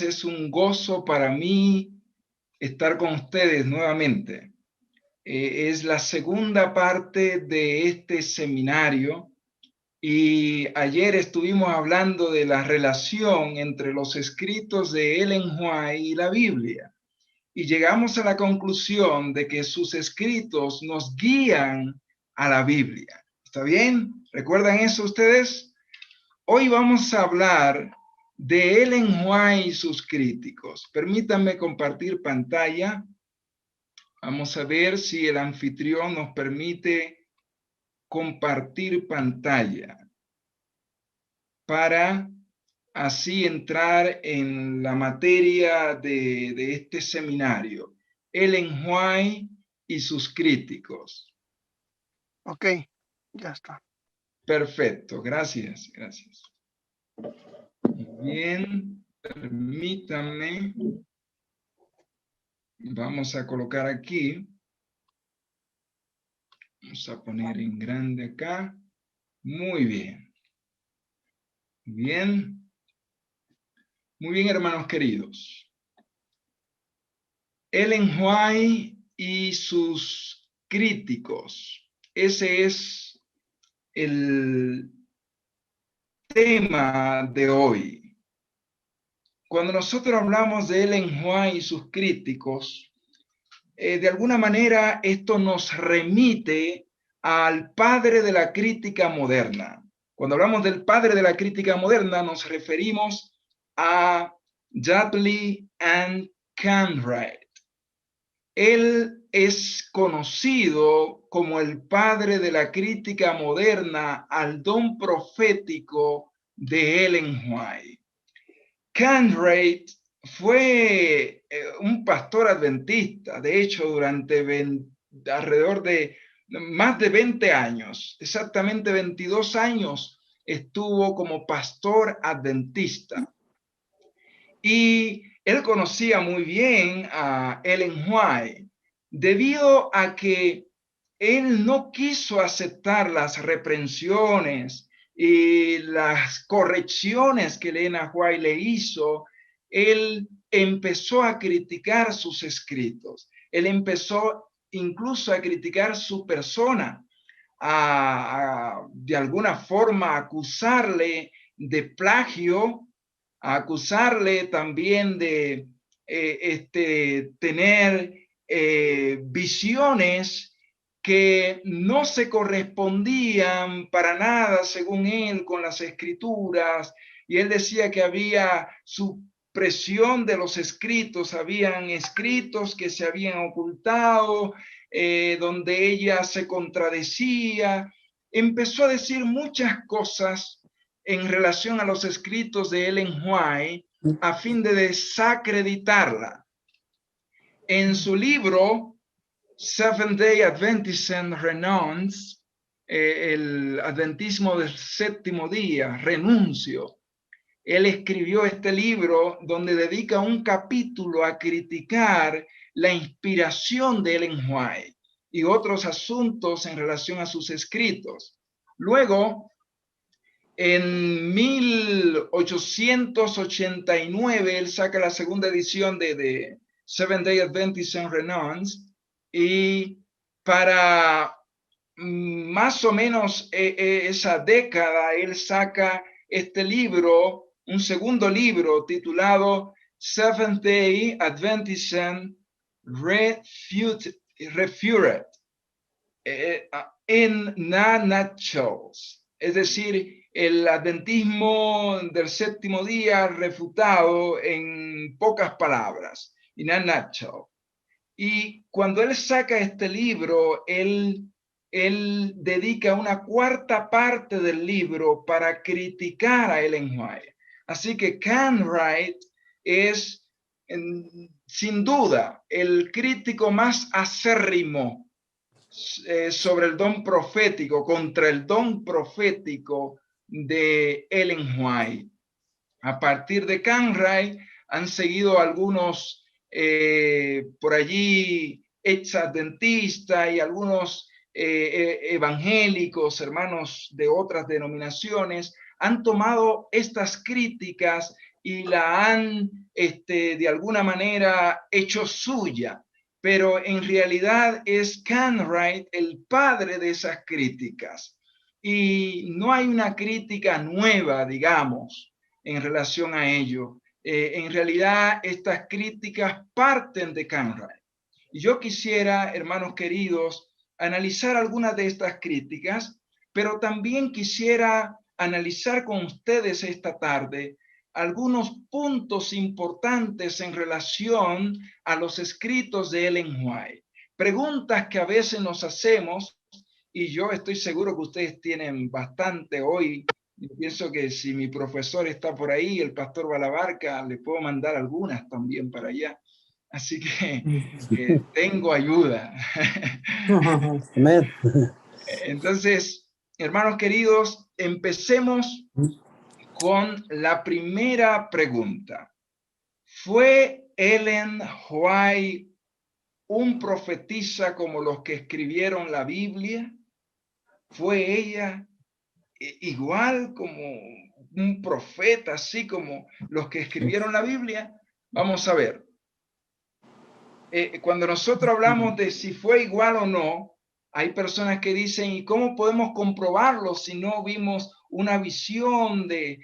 queridos, es un gozo para mí estar con ustedes nuevamente. Es la segunda parte de este seminario y ayer estuvimos hablando de la relación entre los escritos de Ellen White y la Biblia. Y llegamos a la conclusión de que sus escritos nos guían a la Biblia. ¿Está bien? ¿Recuerdan eso ustedes? Hoy vamos a hablar de Ellen White y sus críticos. Permítanme compartir pantalla. Vamos a ver si el anfitrión nos permite compartir pantalla para así entrar en la materia de este seminario. Ellen White y sus críticos. Ok, ya está. Perfecto, gracias, gracias. Bien, permítanme. Vamos a colocar aquí. Vamos a poner en grande acá. Muy bien. Bien. Muy bien, hermanos queridos. Ellen White y sus críticos. Ese es el tema de hoy. Cuando nosotros hablamos de Ellen White y sus críticos, de alguna manera esto nos remite al padre de la crítica moderna. Cuando hablamos del padre de la crítica moderna, nos referimos a Dudley and Cartwright. Él es conocido como el padre de la crítica moderna al don profético de Ellen White. Cartwright fue un pastor adventista, de hecho, durante alrededor de más de 20 años, exactamente 22 años, estuvo como pastor adventista. Y él conocía muy bien a Ellen White, debido a que él no quiso aceptar las reprensiones y las correcciones que Ellen White le hizo. Él empezó a criticar sus escritos. Él empezó incluso a criticar su persona, de alguna forma acusarle de plagio, a acusarle también de tener visiones que no se correspondían para nada, según él, con las escrituras. Y él decía que había supresión de los escritos, habían escritos que se habían ocultado, donde ella se contradecía. Empezó a decir muchas cosas en relación a los escritos de Ellen White a fin de desacreditarla. En su libro Seventh-day Adventism Renounce, el adventismo del séptimo día, renuncio, él escribió este libro donde dedica un capítulo a criticar la inspiración de Ellen White y otros asuntos en relación a sus escritos. Luego, en 1889, él saca la segunda edición de Seventh-day Adventism Renounce, y para más o menos esa década, él saca este libro, un segundo libro titulado Seventh-day Adventism Refuted, in nutshells, es decir, el adventismo del séptimo día refutado en pocas palabras, in a nutshell. Y cuando él saca este libro, él dedica una cuarta parte del libro para criticar a Ellen White. Así que Cartwright es, sin duda, el crítico más acérrimo sobre el don profético, contra el don profético de Ellen White. A partir de Cartwright han seguido algunos por allí ex-adventistas y algunos evangélicos, hermanos de otras denominaciones, han tomado estas críticas y la han de alguna manera hecho suya, pero en realidad es Cartwright el padre de esas críticas. Y no hay una crítica nueva, digamos, en relación a ello. En realidad, estas críticas parten de Cartwright. Y yo quisiera, hermanos queridos, analizar algunas de estas críticas, pero también quisiera analizar con ustedes esta tarde algunos puntos importantes en relación a los escritos de Ellen White. Preguntas que a veces nos hacemos, y yo estoy seguro que ustedes tienen bastante hoy. Yo pienso que si mi profesor está por ahí, el pastor Balabarca, le puedo mandar algunas también para allá. Así que tengo ayuda. Entonces, hermanos queridos, empecemos con la primera pregunta. ¿Fue Ellen White un profetisa como los que escribieron la Biblia? ¿Fue ella igual como un profeta, así como los que escribieron la Biblia? Vamos a ver. Cuando nosotros hablamos de si fue igual o no, hay personas que dicen, ¿y cómo podemos comprobarlo si no vimos una visión de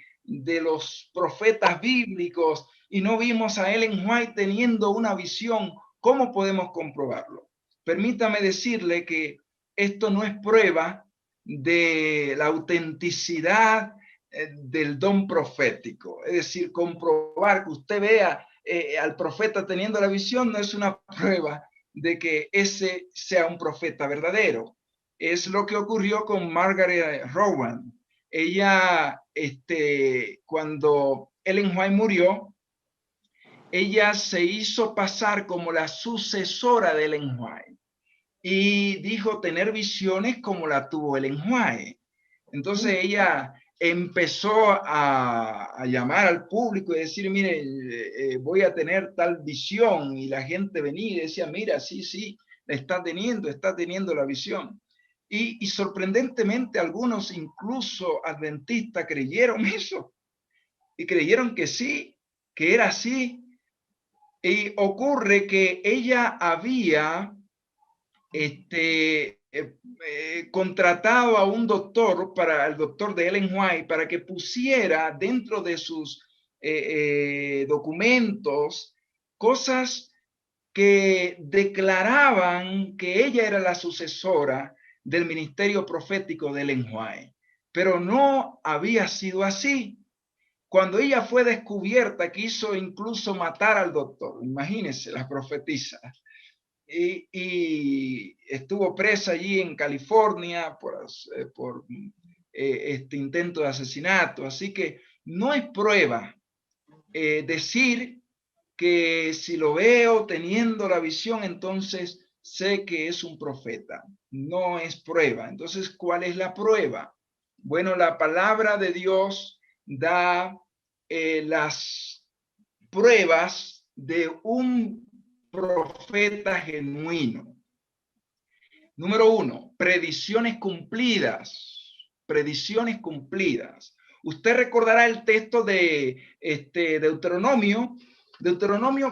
los profetas bíblicos y no vimos a Ellen White teniendo una visión? ¿Cómo podemos comprobarlo? Permítame decirle que esto no es prueba de la autenticidad del don profético. Es decir, comprobar que usted vea al profeta teniendo la visión no es una prueba de que ese sea un profeta verdadero. Es lo que ocurrió con Margaret Rowan. Ella, cuando Ellen White murió, ella se hizo pasar como la sucesora de Ellen White y dijo tener visiones como la tuvo Ellen White. Entonces ella empezó a llamar al público y decir, mire, voy a tener tal visión, y la gente venía y decía, mira, sí, está teniendo la visión. Y sorprendentemente algunos, incluso adventistas, creyeron eso y creyeron que sí, que era así. Y ocurre que ella había contratado a un doctor, para el doctor de Ellen White, para que pusiera dentro de sus documentos cosas que declaraban que ella era la sucesora del ministerio profético de Ellen White, pero no había sido así. Cuando ella fue descubierta, quiso incluso matar al doctor. Imagínense, la profetisa. Y estuvo presa allí en California por este intento de asesinato. Así que no es prueba decir que si lo veo teniendo la visión, entonces sé que es un profeta. No es prueba. Entonces, ¿cuál es la prueba? Bueno, la palabra de Dios da las pruebas de un profeta genuino. Número 1, predicciones cumplidas. Predicciones cumplidas. Usted recordará el texto de Deuteronomio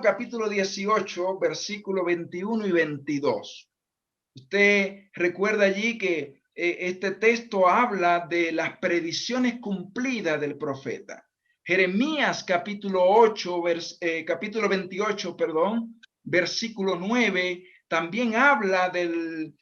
capítulo 18, versículo 21 y 22. Usted recuerda allí que este texto habla de las predicciones cumplidas del profeta. Jeremías capítulo 28, perdón, versículo 9, también habla de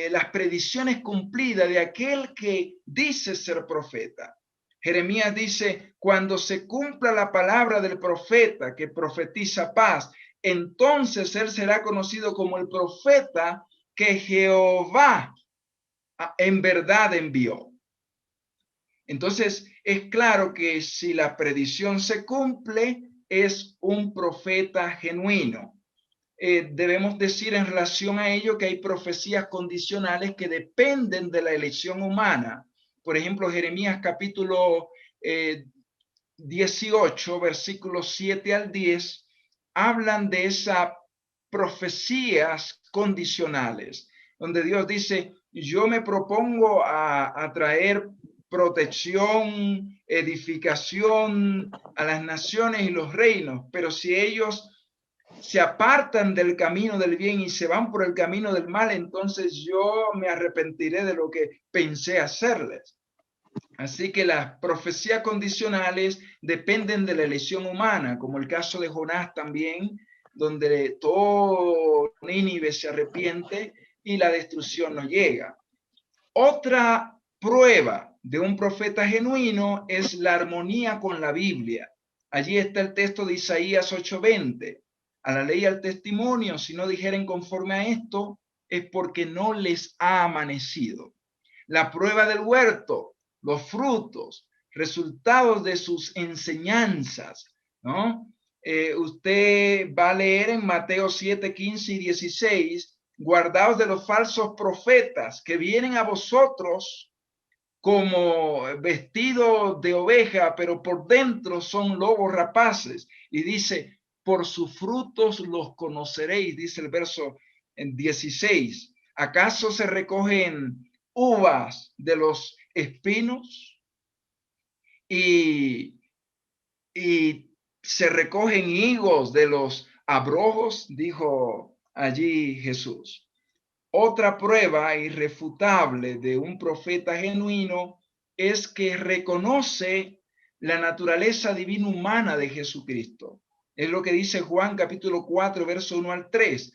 las predicciones cumplidas de aquel que dice ser profeta. Jeremías dice, cuando se cumpla la palabra del profeta que profetiza paz, entonces él será conocido como el profeta que Jehová en verdad envió. Entonces, es claro que si la predicción se cumple, es un profeta genuino. Debemos decir en relación a ello que hay profecías condicionales que dependen de la elección humana. Por ejemplo, Jeremías capítulo 18, versículos 7 al 10, hablan de esas profecías condicionales, donde Dios dice, yo me propongo a traer protección, edificación a las naciones y los reinos, pero si ellos se apartan del camino del bien y se van por el camino del mal, entonces yo me arrepentiré de lo que pensé hacerles. Así que las profecías condicionales dependen de la elección humana, como el caso de Jonás también, donde todo Nínive se arrepiente y la destrucción no llega. Otra prueba de un profeta genuino es la armonía con la Biblia. Allí está el texto de Isaías 8:20. A la ley y al testimonio, si no dijeren conforme a esto, es porque no les ha amanecido. La prueba del huerto, los frutos, resultados de sus enseñanzas, ¿no? Usted va a leer en Mateo 7, 15 y 16, guardaos de los falsos profetas que vienen a vosotros como vestidos de oveja, pero por dentro son lobos rapaces. Y dice, por sus frutos los conoceréis, dice el verso 16. ¿Acaso se recogen uvas de los espinos y se recogen higos de los abrojos? Dijo allí Jesús. Otra prueba irrefutable de un profeta genuino es que reconoce la naturaleza divina humana de Jesucristo. Es lo que dice Juan capítulo 4, verso 1 al 3.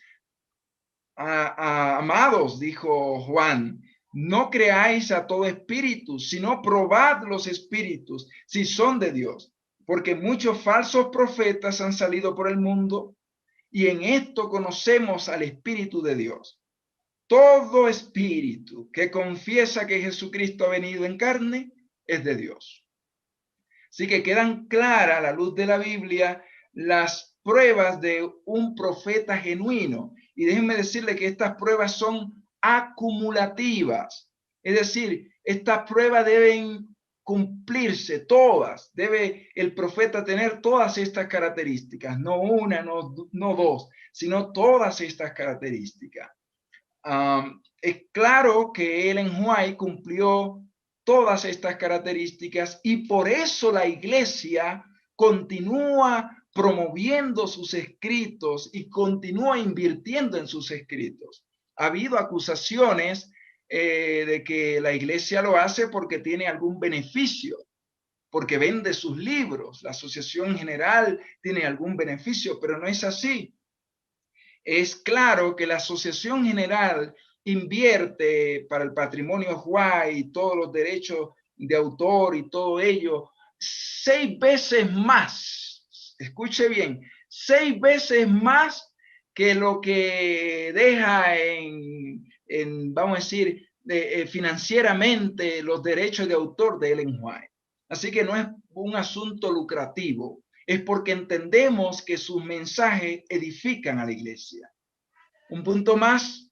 Amados, dijo Juan, no creáis a todo espíritu, sino probad los espíritus si son de Dios, porque muchos falsos profetas han salido por el mundo y en esto conocemos al Espíritu de Dios. Todo espíritu que confiesa que Jesucristo ha venido en carne es de Dios. Así que quedan claras a la luz de la Biblia las pruebas de un profeta genuino. Y déjenme decirle que estas pruebas son acumulativas. Es decir, estas pruebas deben cumplirse todas. Debe el profeta tener todas estas características, no una, no dos, sino todas estas características. Es claro que Ellen White cumplió todas estas características y por eso la iglesia continúa promoviendo sus escritos y continúa invirtiendo en sus escritos. Ha habido acusaciones de que la iglesia lo hace porque tiene algún beneficio, porque vende sus libros, la asociación general tiene algún beneficio, pero no es así. Es claro que la Asociación General invierte para el patrimonio White y todos los derechos de autor y todo ello 6 veces más, escuche bien, 6 veces más que lo que deja vamos a decir, financieramente los derechos de autor de Ellen White. Así que no es un asunto lucrativo, es porque entendemos que sus mensajes edifican a la iglesia. Un punto más,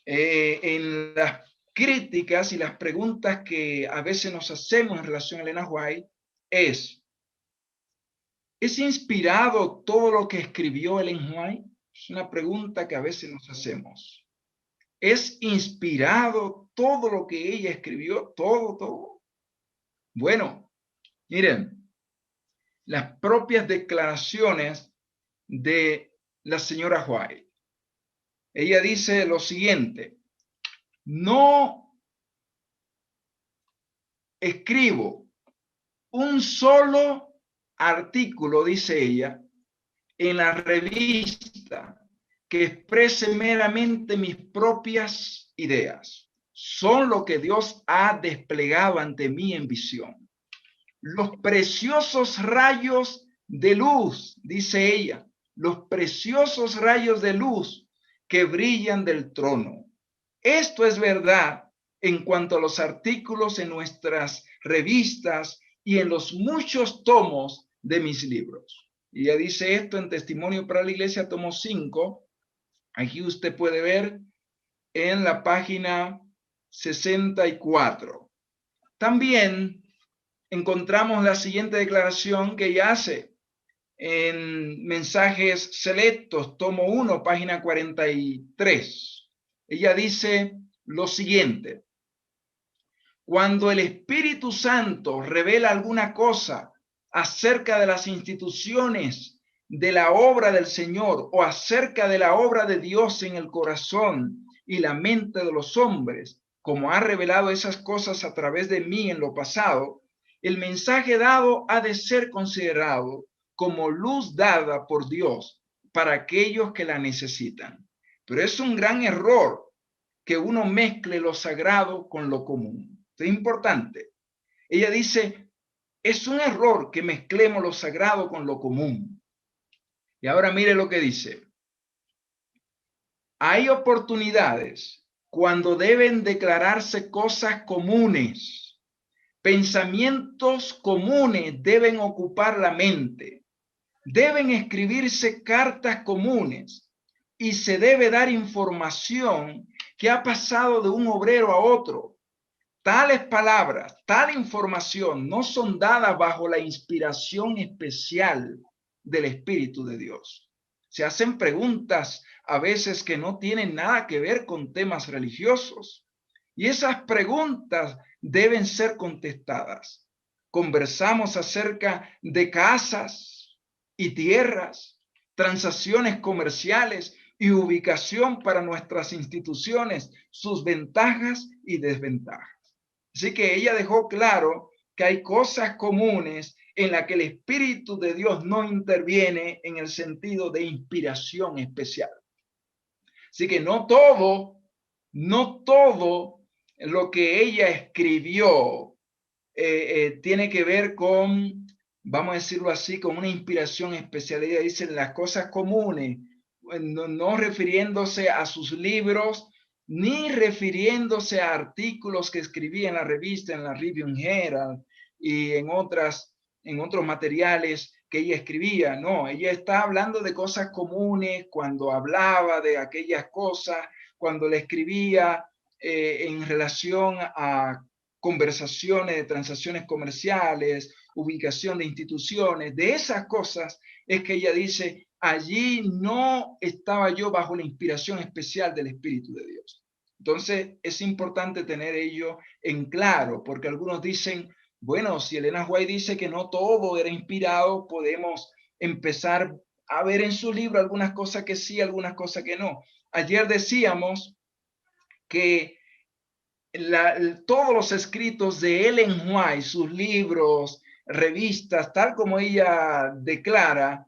en las críticas y las preguntas que a veces nos hacemos en relación a Ellen White ¿es inspirado todo lo que escribió Ellen White? Es una pregunta que a veces nos hacemos. ¿Es inspirado todo lo que ella escribió? Todo. Bueno, miren, las propias declaraciones de la señora White. Ella dice lo siguiente: no escribo un solo artículo, dice ella, en la revista que exprese meramente mis propias ideas. Son lo que Dios ha desplegado ante mí en visión. Los preciosos rayos de luz, dice ella, los preciosos rayos de luz que brillan del trono. Esto es verdad en cuanto a los artículos en nuestras revistas y en los muchos tomos de mis libros. Y ella dice esto en Testimonio para la Iglesia, tomo 5. Aquí usted puede ver en la página 64. También encontramos la siguiente declaración que ella hace en Mensajes Selectos, tomo 1, página 43. Ella dice lo siguiente: Cuando el Espíritu Santo revela alguna cosa acerca de las instituciones de la obra del Señor o acerca de la obra de Dios en el corazón y la mente de los hombres, como ha revelado esas cosas a través de mí en lo pasado, el mensaje dado ha de ser considerado como luz dada por Dios para aquellos que la necesitan. Pero es un gran error que uno mezcle lo sagrado con lo común. Es importante. Ella dice, es un error que mezclemos lo sagrado con lo común. Y ahora mire lo que dice. Hay oportunidades cuando deben declararse cosas comunes. Pensamientos comunes deben ocupar la mente. Deben escribirse cartas comunes y se debe dar información que ha pasado de un obrero a otro. Tales palabras, tal información no son dadas bajo la inspiración especial del Espíritu de Dios. Se hacen preguntas a veces que no tienen nada que ver con temas religiosos y esas preguntas deben ser contestadas. Conversamos acerca de casas y tierras, transacciones comerciales y ubicación para nuestras instituciones, sus ventajas y desventajas. Así que ella dejó claro que hay cosas comunes en las que el Espíritu de Dios no interviene en el sentido de inspiración especial. Así que no todo lo que ella escribió tiene que ver con, vamos a decirlo así, con una inspiración especial. Ella dice las cosas comunes, no refiriéndose a sus libros, ni refiriéndose a artículos que escribía en la revista, en la Review Herald y en otros materiales que ella escribía. No, ella está hablando de cosas comunes cuando hablaba de aquellas cosas, cuando le escribía en relación a conversaciones de transacciones comerciales, ubicación de instituciones, de esas cosas es que ella dice, allí no estaba yo bajo la inspiración especial del Espíritu de Dios. Entonces es importante tener ello en claro, porque algunos dicen, bueno, si Elena White dice que no todo era inspirado, podemos empezar a ver en su libro algunas cosas que sí, algunas cosas que no. Ayer decíamos que todos los escritos de Ellen White, sus libros, revistas, tal como ella declara,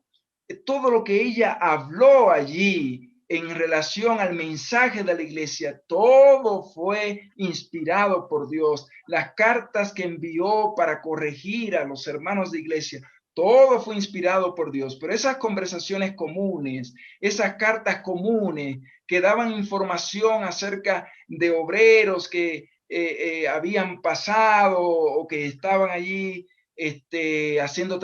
todo lo que ella habló allí en relación al mensaje de la iglesia, todo fue inspirado por Dios. Las cartas que envió para corregir a los hermanos de iglesia, todo fue inspirado por Dios. Pero esas conversaciones comunes, esas cartas comunes que daban información acerca de obreros que habían pasado o que estaban allí haciendo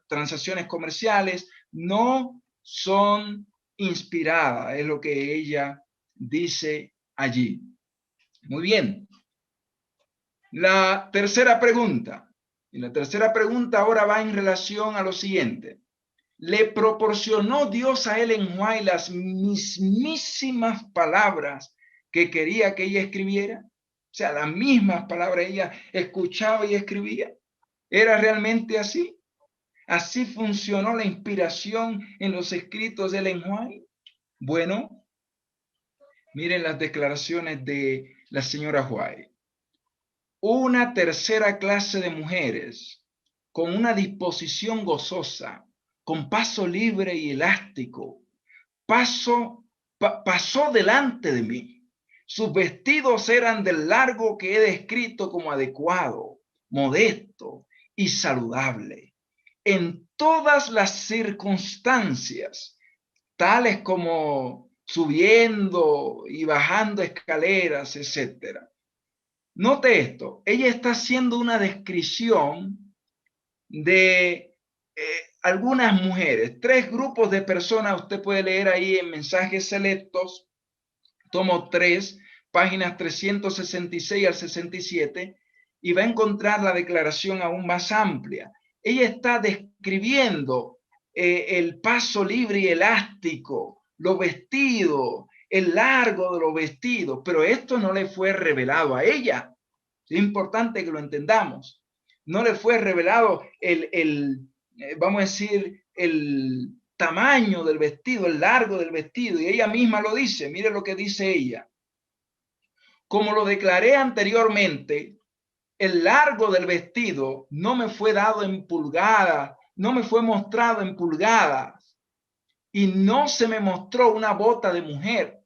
transacciones comerciales, no son inspiradas, es lo que ella dice allí. Muy bien. La tercera pregunta. Y la tercera pregunta ahora va en relación a lo siguiente. ¿Le proporcionó Dios a Ellen White las mismísimas palabras que quería que ella escribiera? O sea, las mismas palabras ella escuchaba y escribía. ¿Era realmente así? ¿Así funcionó la inspiración en los escritos de Ellen White? Bueno, miren las declaraciones de la señora White. Una tercera clase de mujeres con una disposición gozosa, con paso libre y elástico, pasó delante de mí. Sus vestidos eran del largo que he descrito como adecuado, modesto y saludable. En todas las circunstancias, tales como subiendo y bajando escaleras, etcétera. Note esto, ella está haciendo una descripción de algunas mujeres, 3 grupos de personas, usted puede leer ahí en Mensajes Selectos, tomo 3, páginas 366 al 67, y va a encontrar la declaración aún más amplia. Ella está describiendo el paso libre y elástico, los vestidos, el largo de los vestidos, pero esto no le fue revelado a ella. Es importante que lo entendamos. No le fue revelado vamos a decir, el tamaño del vestido, el largo del vestido, y ella misma lo dice. Mire lo que dice ella. Como lo declaré anteriormente, el largo del vestido no me fue dado en pulgadas, no me fue mostrado en pulgadas, y no se me mostró una bota de mujer.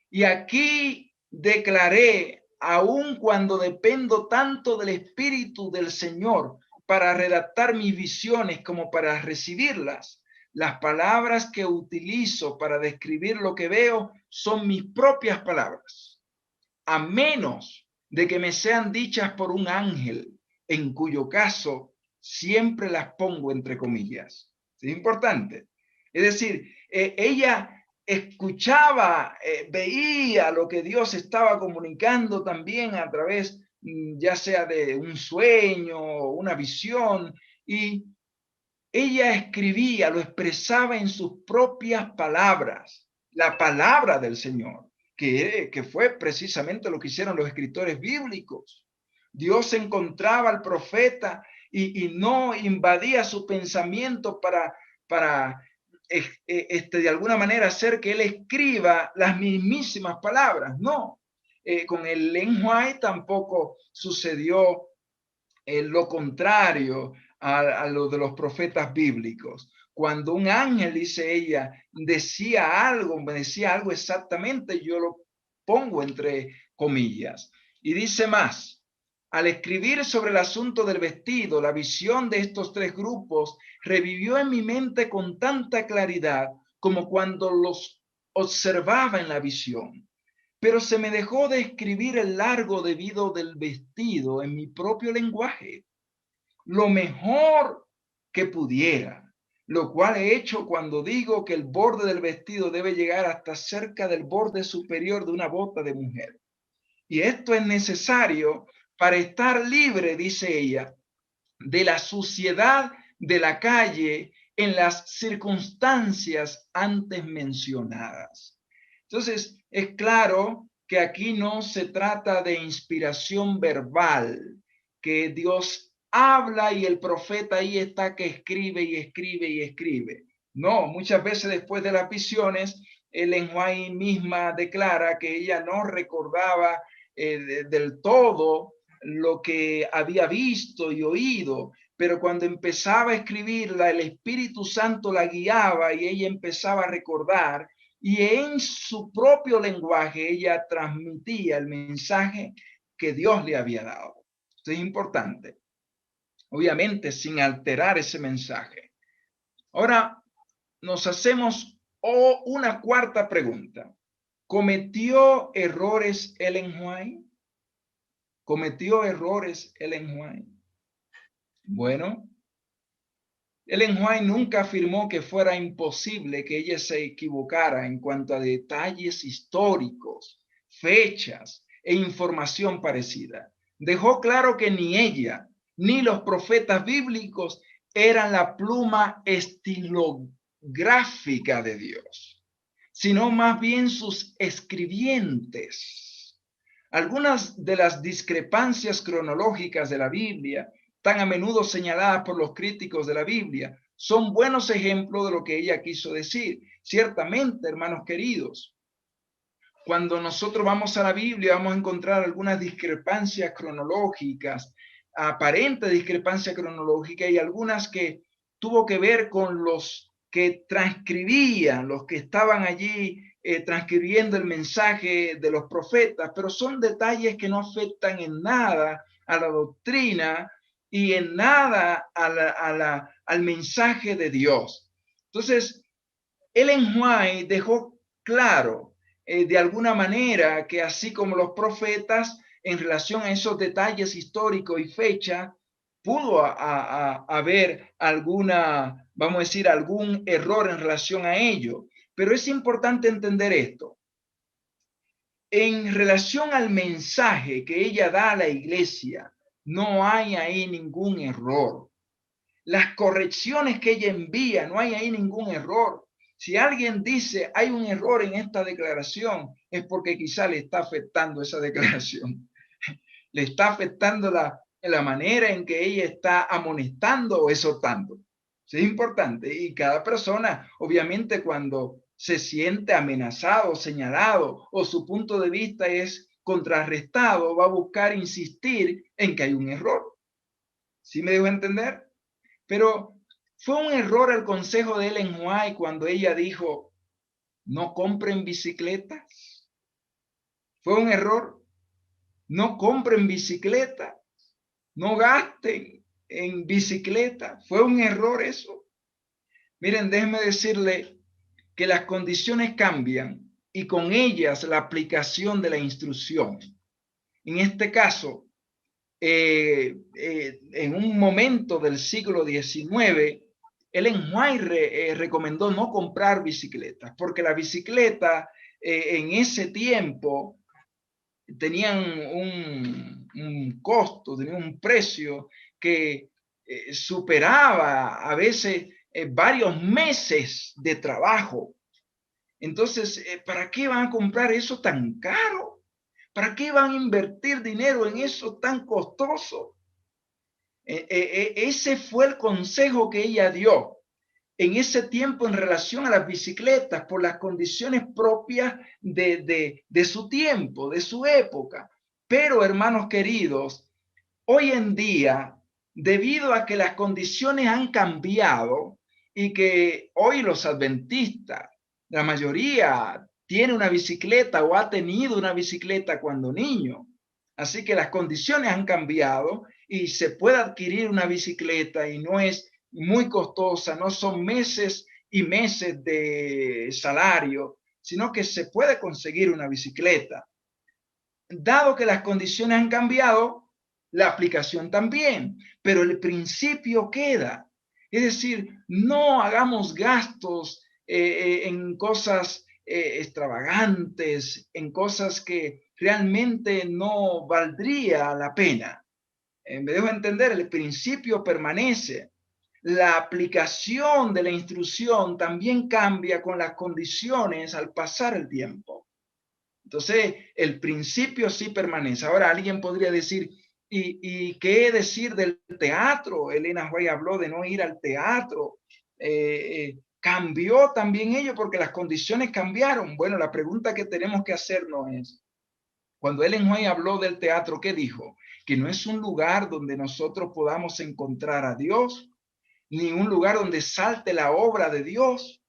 Y aquí declaré, aun cuando dependo tanto del Espíritu del Señor para redactar mis visiones como para recibirlas, las palabras que utilizo para describir lo que veo son mis propias palabras, a menos de que me sean dichas por un ángel, en cuyo caso siempre las pongo entre comillas. Es importante. Es decir, ella escuchaba, veía lo que Dios estaba comunicando también a través, ya sea de un sueño, una visión, y ella escribía, lo expresaba en sus propias palabras, la palabra del Señor, que fue precisamente lo que hicieron los escritores bíblicos. Dios encontraba al profeta y no invadía su pensamiento para de alguna manera hacer que él escriba las mismísimas palabras. No, con el lenguaje tampoco sucedió lo contrario a lo de los profetas bíblicos. Cuando un ángel, dice ella, decía algo, me decía algo exactamente, yo lo pongo entre comillas. Y dice más, al escribir sobre el asunto del vestido, la visión de estos tres grupos revivió en mi mente con tanta claridad como cuando los observaba en la visión. Pero se me dejó de escribir el largo debido del vestido en mi propio lenguaje, lo mejor que pudiera, lo cual he hecho cuando digo que el borde del vestido debe llegar hasta cerca del borde superior de una bota de mujer. Y esto es necesario para estar libre, dice ella, de la suciedad de la calle en las circunstancias antes mencionadas. Entonces, es claro que aquí no se trata de inspiración verbal, que Dios habla y el profeta ahí está que escribe y escribe y escribe. No, muchas veces después de las visiones, el lenguaje misma declara que ella no recordaba del todo lo que había visto y oído, pero cuando empezaba a escribirla, el Espíritu Santo la guiaba y ella empezaba a recordar, y en su propio lenguaje ella transmitía el mensaje que Dios le había dado. Esto es importante, obviamente sin alterar ese mensaje. Ahora nos hacemos una cuarta pregunta. ¿Cometió errores Ellen White? ¿Cometió errores Ellen White? Bueno, Ellen White nunca afirmó que fuera imposible que ella se equivocara en cuanto a detalles históricos, fechas e información parecida. Dejó claro que ni ella ni los profetas bíblicos eran la pluma estilográfica de Dios, sino más bien sus escribientes. Algunas de las discrepancias cronológicas de la Biblia, tan a menudo señaladas por los críticos de la Biblia, son buenos ejemplos de lo que ella quiso decir. Ciertamente, hermanos queridos, cuando nosotros vamos a la Biblia vamos a encontrar algunas discrepancias cronológicas, aparente discrepancia cronológica, y algunas que tuvo que ver con los que transcribían, los que estaban allí transcribiendo el mensaje de los profetas, pero son detalles que no afectan en nada a la doctrina y en nada al mensaje de Dios. Entonces, Ellen White dejó claro de alguna manera que así como los profetas, en relación a esos detalles históricos y fecha, pudo haber alguna, vamos a decir, algún error en relación a ello. Pero es importante entender esto. En relación al mensaje que ella da a la iglesia, no hay ahí ningún error. Las correcciones que ella envía, no hay ahí ningún error. Si alguien dice hay un error en esta declaración, es porque quizá le está afectando esa declaración. le está afectando la manera en que ella está amonestando o exhortando. Sí, es importante. Y cada persona, obviamente, cuando se siente amenazado, señalado o su punto de vista es contrarrestado, va a buscar insistir en que hay un error. ¿Sí me dejo entender? Pero fue un error el consejo de Ellen White cuando ella dijo, no compren bicicletas. Fue un error. No compren bicicleta. No gasten en bicicleta. Fue un error eso. Miren, déjenme decirle que las condiciones cambian y con ellas la aplicación de la instrucción. En este caso, en un momento del siglo XIX, Ellen White recomendó no comprar bicicletas, porque la bicicleta en ese tiempo tenían un costo, tenían un precio que superaba a veces varios meses de trabajo. Entonces, ¿para qué van a comprar eso tan caro? ¿Para qué van a invertir dinero en eso tan costoso? Ese fue el consejo que ella dio en ese tiempo en relación a las bicicletas por las condiciones propias de su tiempo, de su época. Pero, hermanos queridos, hoy en día, debido a que las condiciones han cambiado y que hoy los adventistas, la mayoría tiene una bicicleta o ha tenido una bicicleta cuando niño. Así que las condiciones han cambiado y se puede adquirir una bicicleta y no es muy costosa, no son meses y meses de salario, sino que se puede conseguir una bicicleta. Dado que las condiciones han cambiado, la aplicación también, pero el principio queda. Es decir, no hagamos gastos en cosas extravagantes, en cosas que realmente no valdría la pena. Me dejo entender, el principio permanece. La aplicación de la instrucción también cambia con las condiciones al pasar el tiempo. Entonces, el principio sí permanece. Ahora, alguien podría decir, ¿y qué decir del teatro? Elena White habló de no ir al teatro. ¿Cambió también ello porque las condiciones cambiaron? Bueno, la pregunta que tenemos que hacernos es, cuando Ellen White habló del teatro, ¿qué dijo? Que no es un lugar donde nosotros podamos encontrar a Dios, ni un lugar donde salte la obra de Dios,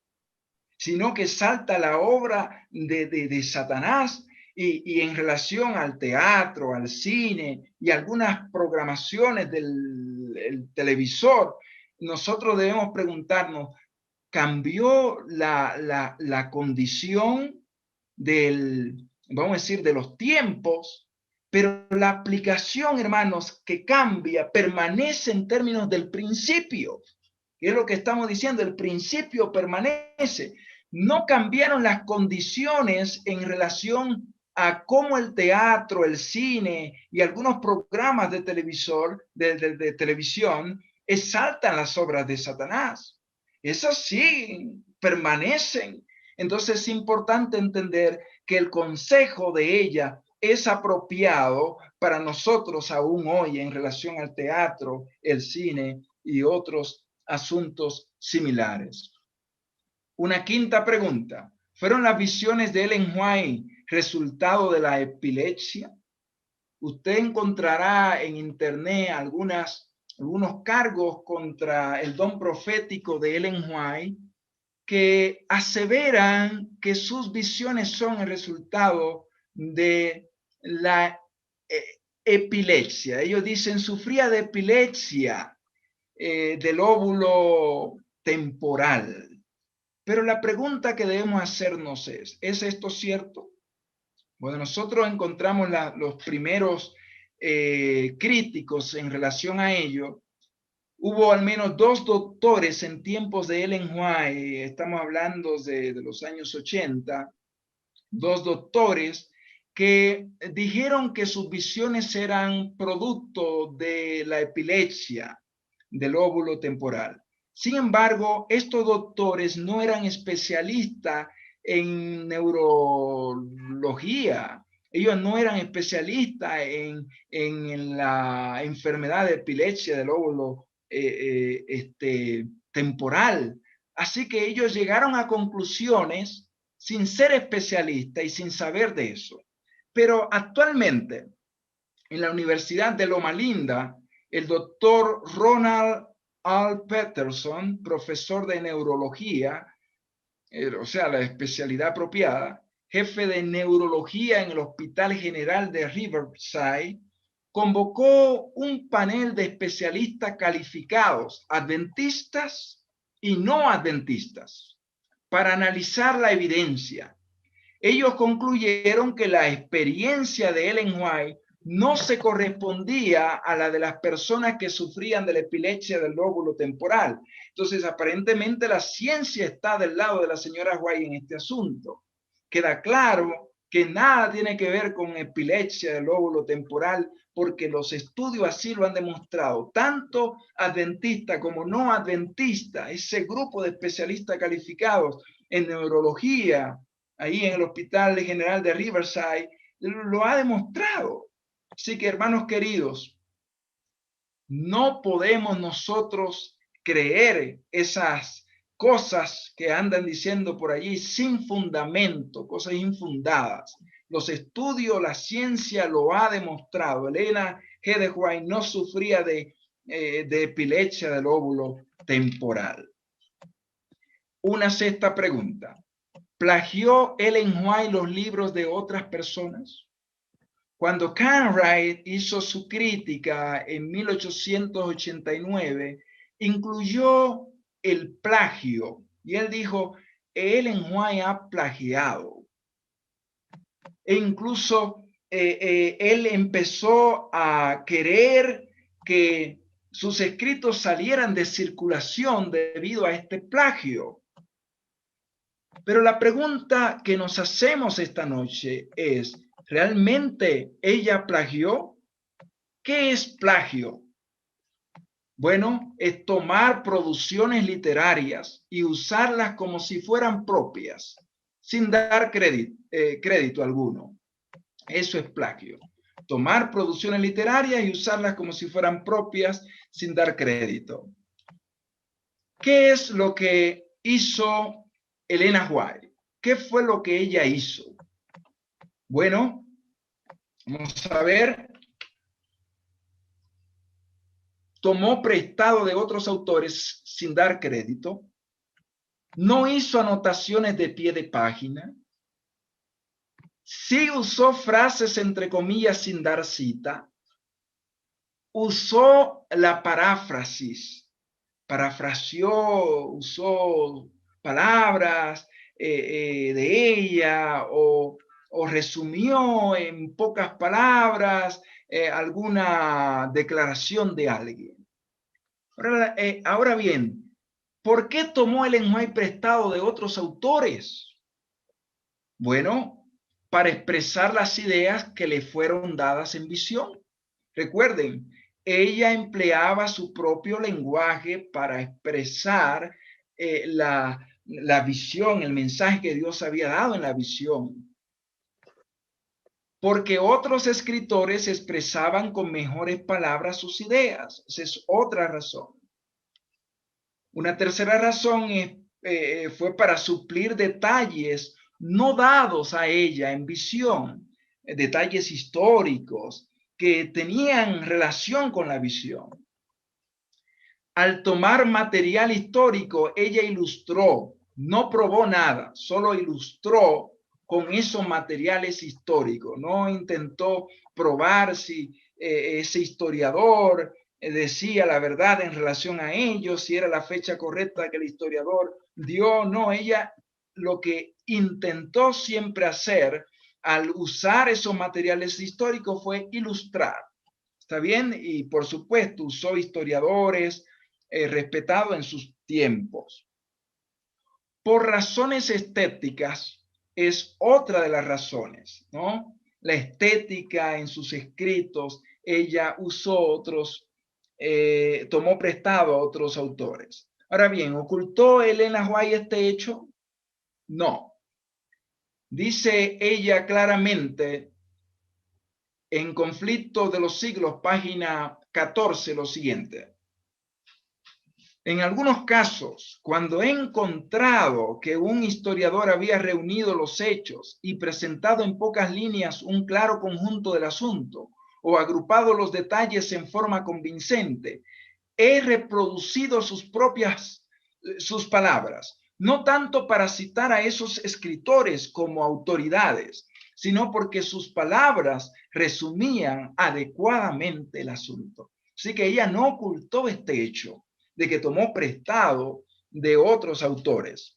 sino que salta la obra de Satanás y en relación al teatro, al cine y algunas programaciones del televisor, nosotros debemos preguntarnos, ¿cambió la condición vamos a decir, de los tiempos? Pero la aplicación, hermanos, que cambia, permanece en términos del principio. Que es lo que estamos diciendo, el principio permanece. No cambiaron las condiciones en relación a cómo el teatro, el cine y algunos programas de televisor, de televisión exaltan las obras de Satanás. Esas sí permanecen. Entonces es importante entender que el consejo de ella es apropiado para nosotros aún hoy en relación al teatro, el cine y otros asuntos similares. Una quinta pregunta. ¿Fueron las visiones de Ellen White resultado de la epilepsia? Usted encontrará en internet algunos cargos contra el don profético de Ellen White que aseveran que sus visiones son el resultado de la epilepsia. Ellos dicen, sufría de epilepsia del óvulo temporal. Pero la pregunta que debemos hacernos ¿es esto cierto? Bueno, nosotros encontramos los primeros críticos en relación a ello. Hubo al menos 2 doctores en tiempos de Ellen White, estamos hablando de los años 80, 2 doctores que dijeron que sus visiones eran producto de la epilepsia del óvulo temporal. Sin embargo, estos doctores no eran especialistas en neurología Ellos no eran especialistas en la enfermedad de epilepsia del óvulo temporal. Así que ellos llegaron a conclusiones sin ser especialistas y sin saber de eso. Pero actualmente, en la Universidad de Loma Linda, el doctor Ronald Al Peterson, profesor de neurología, o sea, la especialidad apropiada, jefe de neurología en el Hospital General de Riverside, convocó un panel de especialistas calificados, adventistas y no adventistas, para analizar la evidencia. Ellos concluyeron que la experiencia de Ellen White no se correspondía a la de las personas que sufrían de la epilepsia del lóbulo temporal. Entonces, aparentemente la ciencia está del lado de la señora White en este asunto. Queda claro que nada tiene que ver con epilepsia del lóbulo temporal, porque los estudios así lo han demostrado. Tanto adventista como no adventista, ese grupo de especialistas calificados en neurología, ahí en el Hospital General de Riverside, lo ha demostrado. Así que, hermanos queridos, no podemos nosotros creer esas cosas que andan diciendo por allí sin fundamento, cosas infundadas. Los estudios, la ciencia lo ha demostrado. Elena G. de White no sufría de epilepsia del óvulo temporal. Una sexta pregunta. ¿Plagió Ellen White los libros de otras personas? Cuando Cartwright hizo su crítica en 1889, incluyó el plagio y él dijo, Ellen White ha plagiado. E incluso él empezó a querer que sus escritos salieran de circulación debido a este plagio. Pero la pregunta que nos hacemos esta noche es, ¿realmente ella plagió? ¿Qué es plagio? Bueno, es tomar producciones literarias y usarlas como si fueran propias, sin dar crédito alguno. Eso es plagio. Tomar producciones literarias y usarlas como si fueran propias, sin dar crédito. ¿Qué es lo que hizo Elena White? ¿Qué fue lo que ella hizo? Bueno, vamos a ver. Tomó prestado de otros autores sin dar crédito. No hizo anotaciones de pie de página. Sí usó frases entre comillas sin dar cita. Usó la paráfrasis. Parafraseó, usó palabras de ella o resumió en pocas palabras alguna declaración de alguien. Ahora bien, ¿por qué tomó el lenguaje prestado de otros autores? Bueno, para expresar las ideas que le fueron dadas en visión. Recuerden, ella empleaba su propio lenguaje para expresar la visión, el mensaje que Dios había dado en la visión. Porque otros escritores expresaban con mejores palabras sus ideas. Esa es otra razón. Una tercera razón fue para suplir detalles no dados a ella en visión, detalles históricos que tenían relación con la visión. Al tomar material histórico, ella ilustró, no probó nada, solo ilustró con esos materiales históricos. No intentó probar si ese historiador decía la verdad en relación a ellos, si era la fecha correcta que el historiador dio. No, ella lo que intentó siempre hacer al usar esos materiales históricos fue ilustrar. ¿Está bien? Y por supuesto usó historiadores respetados en sus tiempos. Por razones estéticas es otra de las razones, ¿no? La estética en sus escritos, ella usó otros, tomó prestado a otros autores. Ahora bien, ¿ocultó Elena White este hecho? No. Dice ella claramente en Conflicto de los Siglos, página 14, lo siguiente. En algunos casos, cuando he encontrado que un historiador había reunido los hechos y presentado en pocas líneas un claro conjunto del asunto, o agrupado los detalles en forma convincente, he reproducido sus palabras, no tanto para citar a esos escritores como autoridades, sino porque sus palabras resumían adecuadamente el asunto. Así que ella no ocultó este hecho de que tomó prestado de otros autores.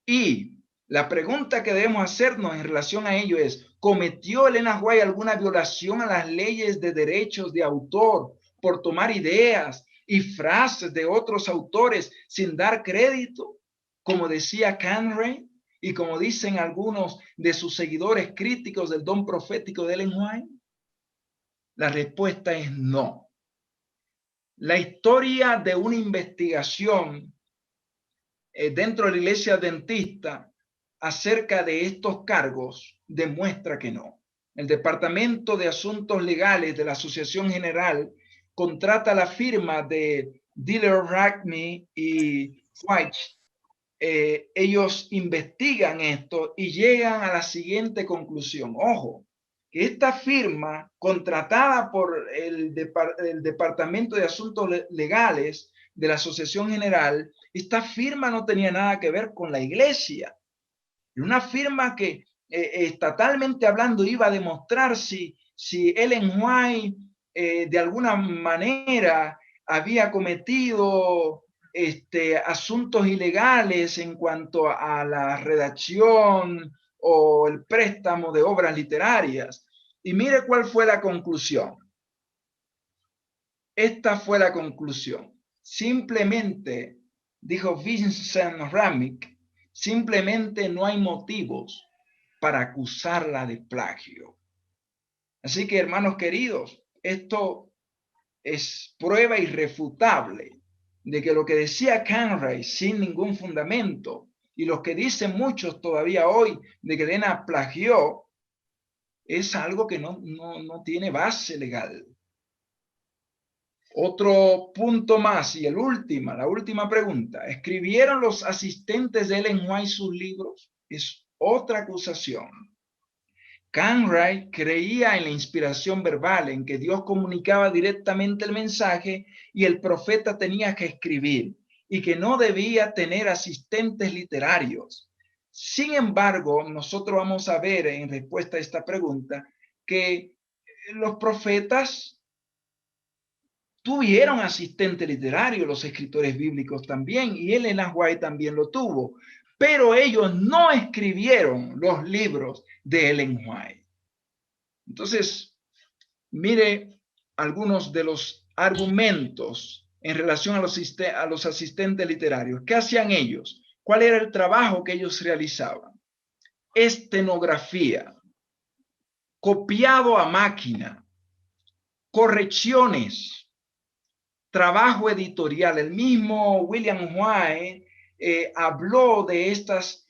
Y la pregunta que debemos hacernos en relación a ello es, ¿cometió Elena White alguna violación a las leyes de derechos de autor por tomar ideas y frases de otros autores sin dar crédito, como decía Canray y como dicen algunos de sus seguidores críticos del don profético de Ellen White? La respuesta es no. La historia de una investigación dentro de la iglesia adventista acerca de estos cargos demuestra que no. El Departamento de Asuntos Legales de la Asociación General contrata la firma de Diller, Rackney y White. Ellos investigan esto y llegan a la siguiente conclusión. Ojo, que esta firma contratada por el Departamento de Asuntos Legales de la Asociación General, esta firma no tenía nada que ver con la iglesia. Una firma que estatalmente hablando iba a demostrar si Ellen White de alguna manera había cometido asuntos ilegales en cuanto a la redacción o el préstamo de obras literarias. Y mire cuál fue la conclusión. Esta fue la conclusión. Simplemente, dijo Vincent Ramick, simplemente no hay motivos para acusarla de plagio. Así que, hermanos queridos, esto es prueba irrefutable de que lo que decía Canray sin ningún fundamento y lo que dicen muchos todavía hoy de que Elena plagió es algo que no tiene base legal. Otro punto más y la última pregunta. ¿Escribieron los asistentes de Ellen White sus libros? Es otra acusación. Canray creía en la inspiración verbal, en que Dios comunicaba directamente el mensaje y el profeta tenía que escribir y que no debía tener asistentes literarios. Sin embargo, nosotros vamos a ver en respuesta a esta pregunta que los profetas tuvieron asistente literario, los escritores bíblicos también, y Elena White también lo tuvo, pero ellos no escribieron los libros de Ellen White. Entonces, mire algunos de los argumentos en relación a los asistentes literarios. ¿Qué hacían ellos? ¿Cuál era el trabajo que ellos realizaban? Estenografía, copiado a máquina, correcciones, trabajo editorial. El mismo William White habló de estos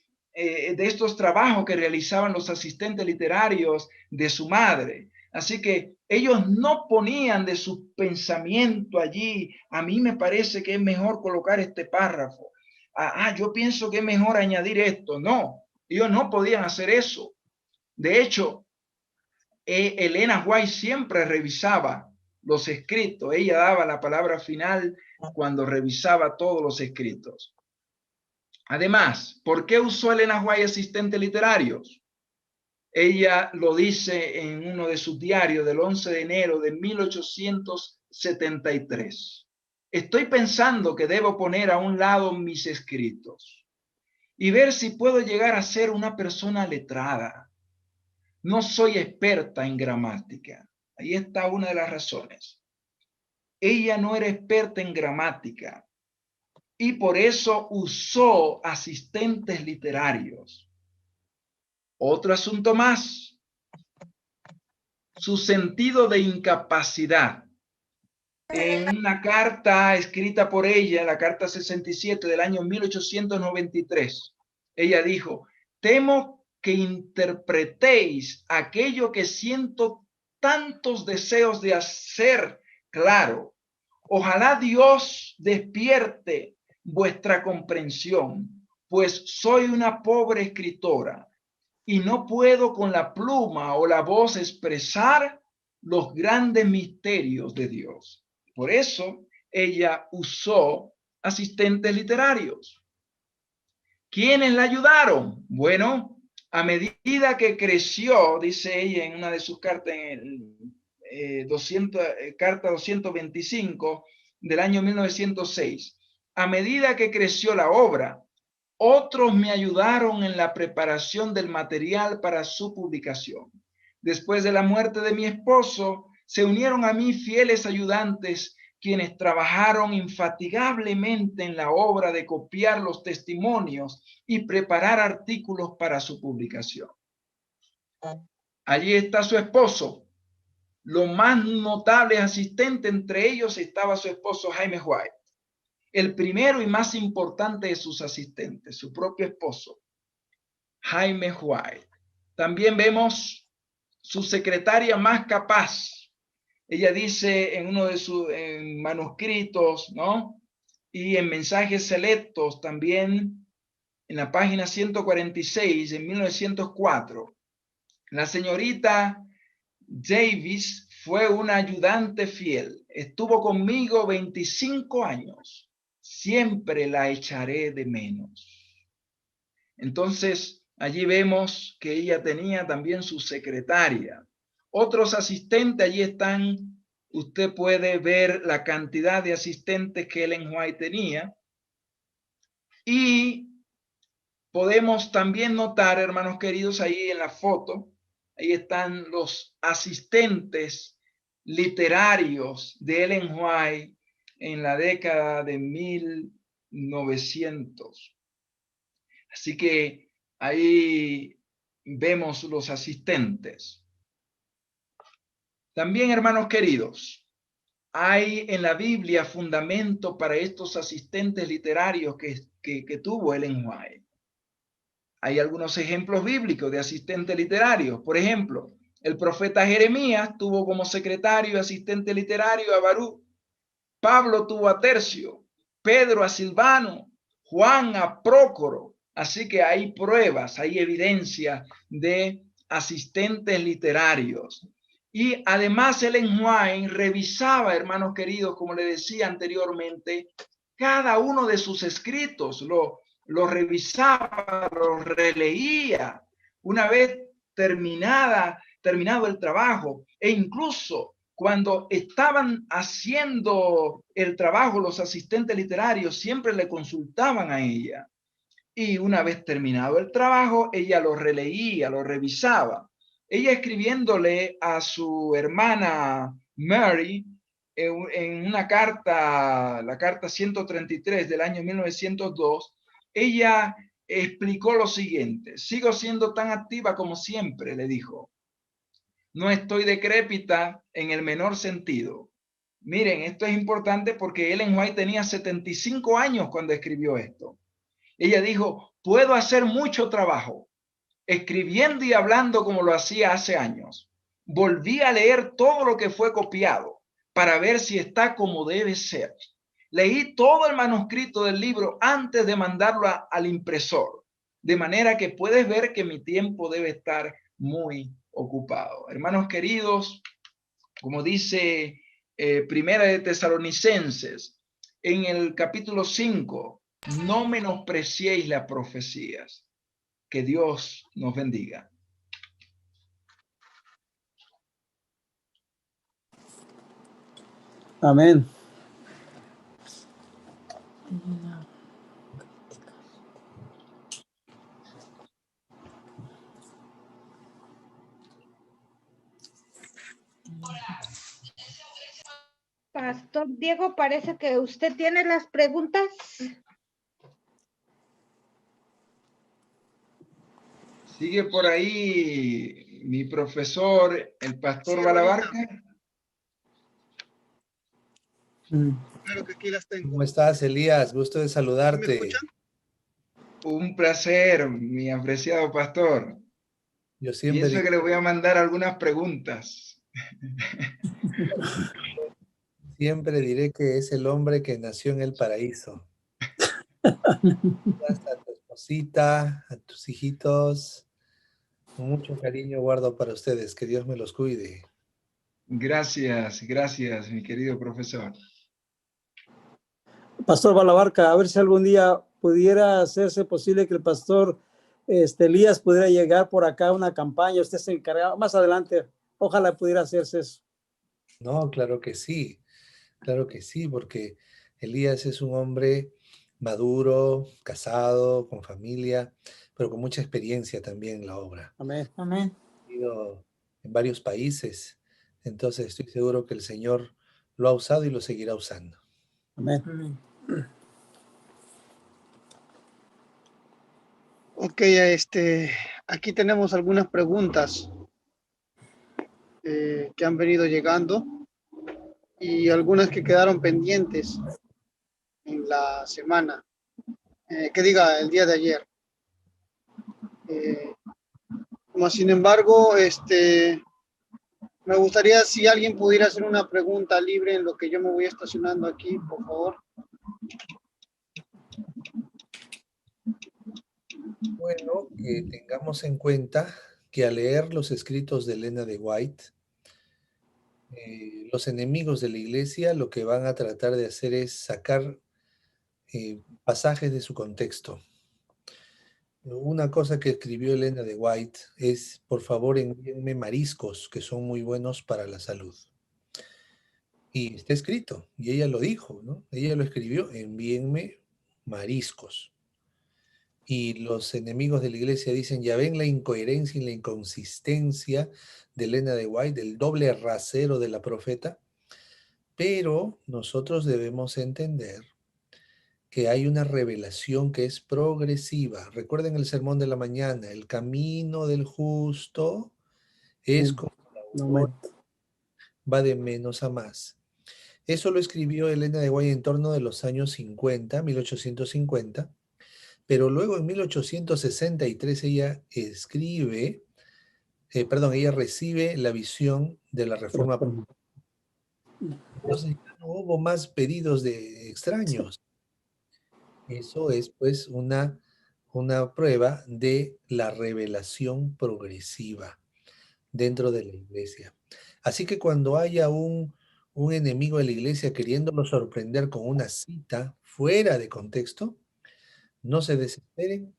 trabajos que realizaban los asistentes literarios de su madre. Así que ellos no ponían de su pensamiento allí. A mí me parece que es mejor colocar este párrafo. Yo pienso que es mejor añadir esto. No, ellos no podían hacer eso. De hecho, Elena White siempre revisaba los escritos. Ella daba la palabra final cuando revisaba todos los escritos. Además, ¿por qué usó Elena White asistentes literarios? Ella lo dice en uno de sus diarios del 11 de enero de 1873. Estoy pensando que debo poner a un lado mis escritos y ver si puedo llegar a ser una persona letrada. No soy experta en gramática. Ahí está una de las razones. Ella no era experta en gramática y por eso usó asistentes literarios. Otro asunto más. Su sentido de incapacidad. En una carta escrita por ella, la carta 67 del año 1893, ella dijo: temo que interpretéis aquello que siento tantos deseos de hacer claro. Ojalá Dios despierte vuestra comprensión, pues soy una pobre escritora y no puedo con la pluma o la voz expresar los grandes misterios de Dios. Por eso ella usó asistentes literarios. ¿Quiénes la ayudaron? Bueno, a medida que creció, dice ella en una de sus cartas, en el 200, carta 225 del año 1906, a medida que creció la obra, otros me ayudaron en la preparación del material para su publicación. Después de la muerte de mi esposo, se unieron a mí fieles ayudantes quienes trabajaron infatigablemente en la obra de copiar los testimonios y preparar artículos para su publicación. Allí está su esposo. Lo más notable asistente entre ellos estaba su esposo Jaime White, el primero y más importante de sus asistentes, su propio esposo, Jaime White. También vemos su secretaria más capaz. Ella dice en uno de sus manuscritos, ¿no? Y en mensajes selectos también en la página 146 en 1904. La señorita Davis fue una ayudante fiel. Estuvo conmigo 25 años. Siempre la echaré de menos. Entonces, allí vemos que ella tenía también su secretaria. Otros asistentes, allí están. Usted puede ver la cantidad de asistentes que Ellen White tenía. Y podemos también notar, hermanos queridos, ahí en la foto, ahí están los asistentes literarios de Ellen White en la década de 1900. Así que ahí vemos los asistentes. También, hermanos queridos, hay en la Biblia fundamento para estos asistentes literarios que tuvo Ellen White. Hay algunos ejemplos bíblicos de asistentes literarios. Por ejemplo, el profeta Jeremías tuvo como secretario y asistente literario a Baruch. Pablo tuvo a Tercio, Pedro a Silvano, Juan a Prócoro. Así que hay pruebas, hay evidencia de asistentes literarios. Y además Ellen White revisaba, hermanos queridos, como le decía anteriormente, cada uno de sus escritos, lo revisaba, lo releía una vez terminado el trabajo, e incluso cuando estaban haciendo el trabajo los asistentes literarios siempre le consultaban a ella, y una vez terminado el trabajo ella lo releía, lo revisaba. Ella escribiéndole a su hermana Mary en una carta, la carta 133 del año 1902, ella explicó lo siguiente: sigo siendo tan activa como siempre, le dijo. No estoy decrépita en el menor sentido. Miren, esto es importante porque Ellen White tenía 75 años cuando escribió esto. Ella dijo, puedo hacer mucho trabajo, escribiendo y hablando como lo hacía hace años. Volví a leer todo lo que fue copiado para ver si está como debe ser. Leí todo el manuscrito del libro antes de mandarlo al impresor, de manera que puedes ver que mi tiempo debe estar muy ocupado. Hermanos queridos, como dice Primera de Tesalonicenses, en el capítulo 5, no menospreciéis las profecías. Que Dios nos bendiga. Amén. Pastor Diego, parece que usted tiene las preguntas. Sigue por ahí mi profesor, el pastor Balabarca. Claro que aquí las tengo. ¿Cómo estás, Elías? Gusto de ¿Sí saludarte. me escuchan? Un placer, mi apreciado pastor. Yo siempre Pienso digo, que le voy a mandar algunas preguntas. Siempre diré que es el hombre que nació en el paraíso. A tu esposita, a tus hijitos, con mucho cariño guardo para ustedes. Que Dios me los cuide. Gracias, gracias, mi querido profesor. Pastor Balabarca, a ver si algún día pudiera hacerse posible que el pastor Elías pudiera llegar por acá a una campaña, usted se encarga más adelante, ojalá pudiera hacerse eso. No, claro que sí, porque Elías es un hombre maduro, casado, con familia, pero con mucha experiencia también en la obra. Amén. Amén. Ha ido en varios países, entonces estoy seguro que el Señor lo ha usado y lo seguirá usando. Amén. Amén. Ok, aquí tenemos algunas preguntas que han venido llegando y algunas que quedaron pendientes en la semana, que diga el día de ayer. Como sin embargo, me gustaría si alguien pudiera hacer una pregunta libre en lo que yo me voy estacionando aquí, por favor. Bueno, que tengamos en cuenta que al leer los escritos de Elena de White, los enemigos de la iglesia lo que van a tratar de hacer es sacar pasajes de su contexto. Una cosa que escribió Elena de White es, por favor, envíenme mariscos que son muy buenos para la salud. Y está escrito, y ella lo dijo, ¿no? Ella lo escribió, envíenme mariscos. Y los enemigos de la iglesia dicen, ya ven la incoherencia y la inconsistencia de Elena de White, del doble rasero de la profeta, pero nosotros debemos entender que hay una revelación que es progresiva. Recuerden el sermón de la mañana, el camino del justo es como la aurora, va de menos a más. Eso lo escribió Elena de White en torno de los años 50, 1850, pero luego en 1863 ella ella recibe la visión de la Reforma. Entonces ya no hubo más pedidos de extraños. Eso es pues una prueba de la revelación progresiva dentro de la iglesia. Así que cuando haya un enemigo de la iglesia queriéndolo sorprender con una cita fuera de contexto, no se desesperen.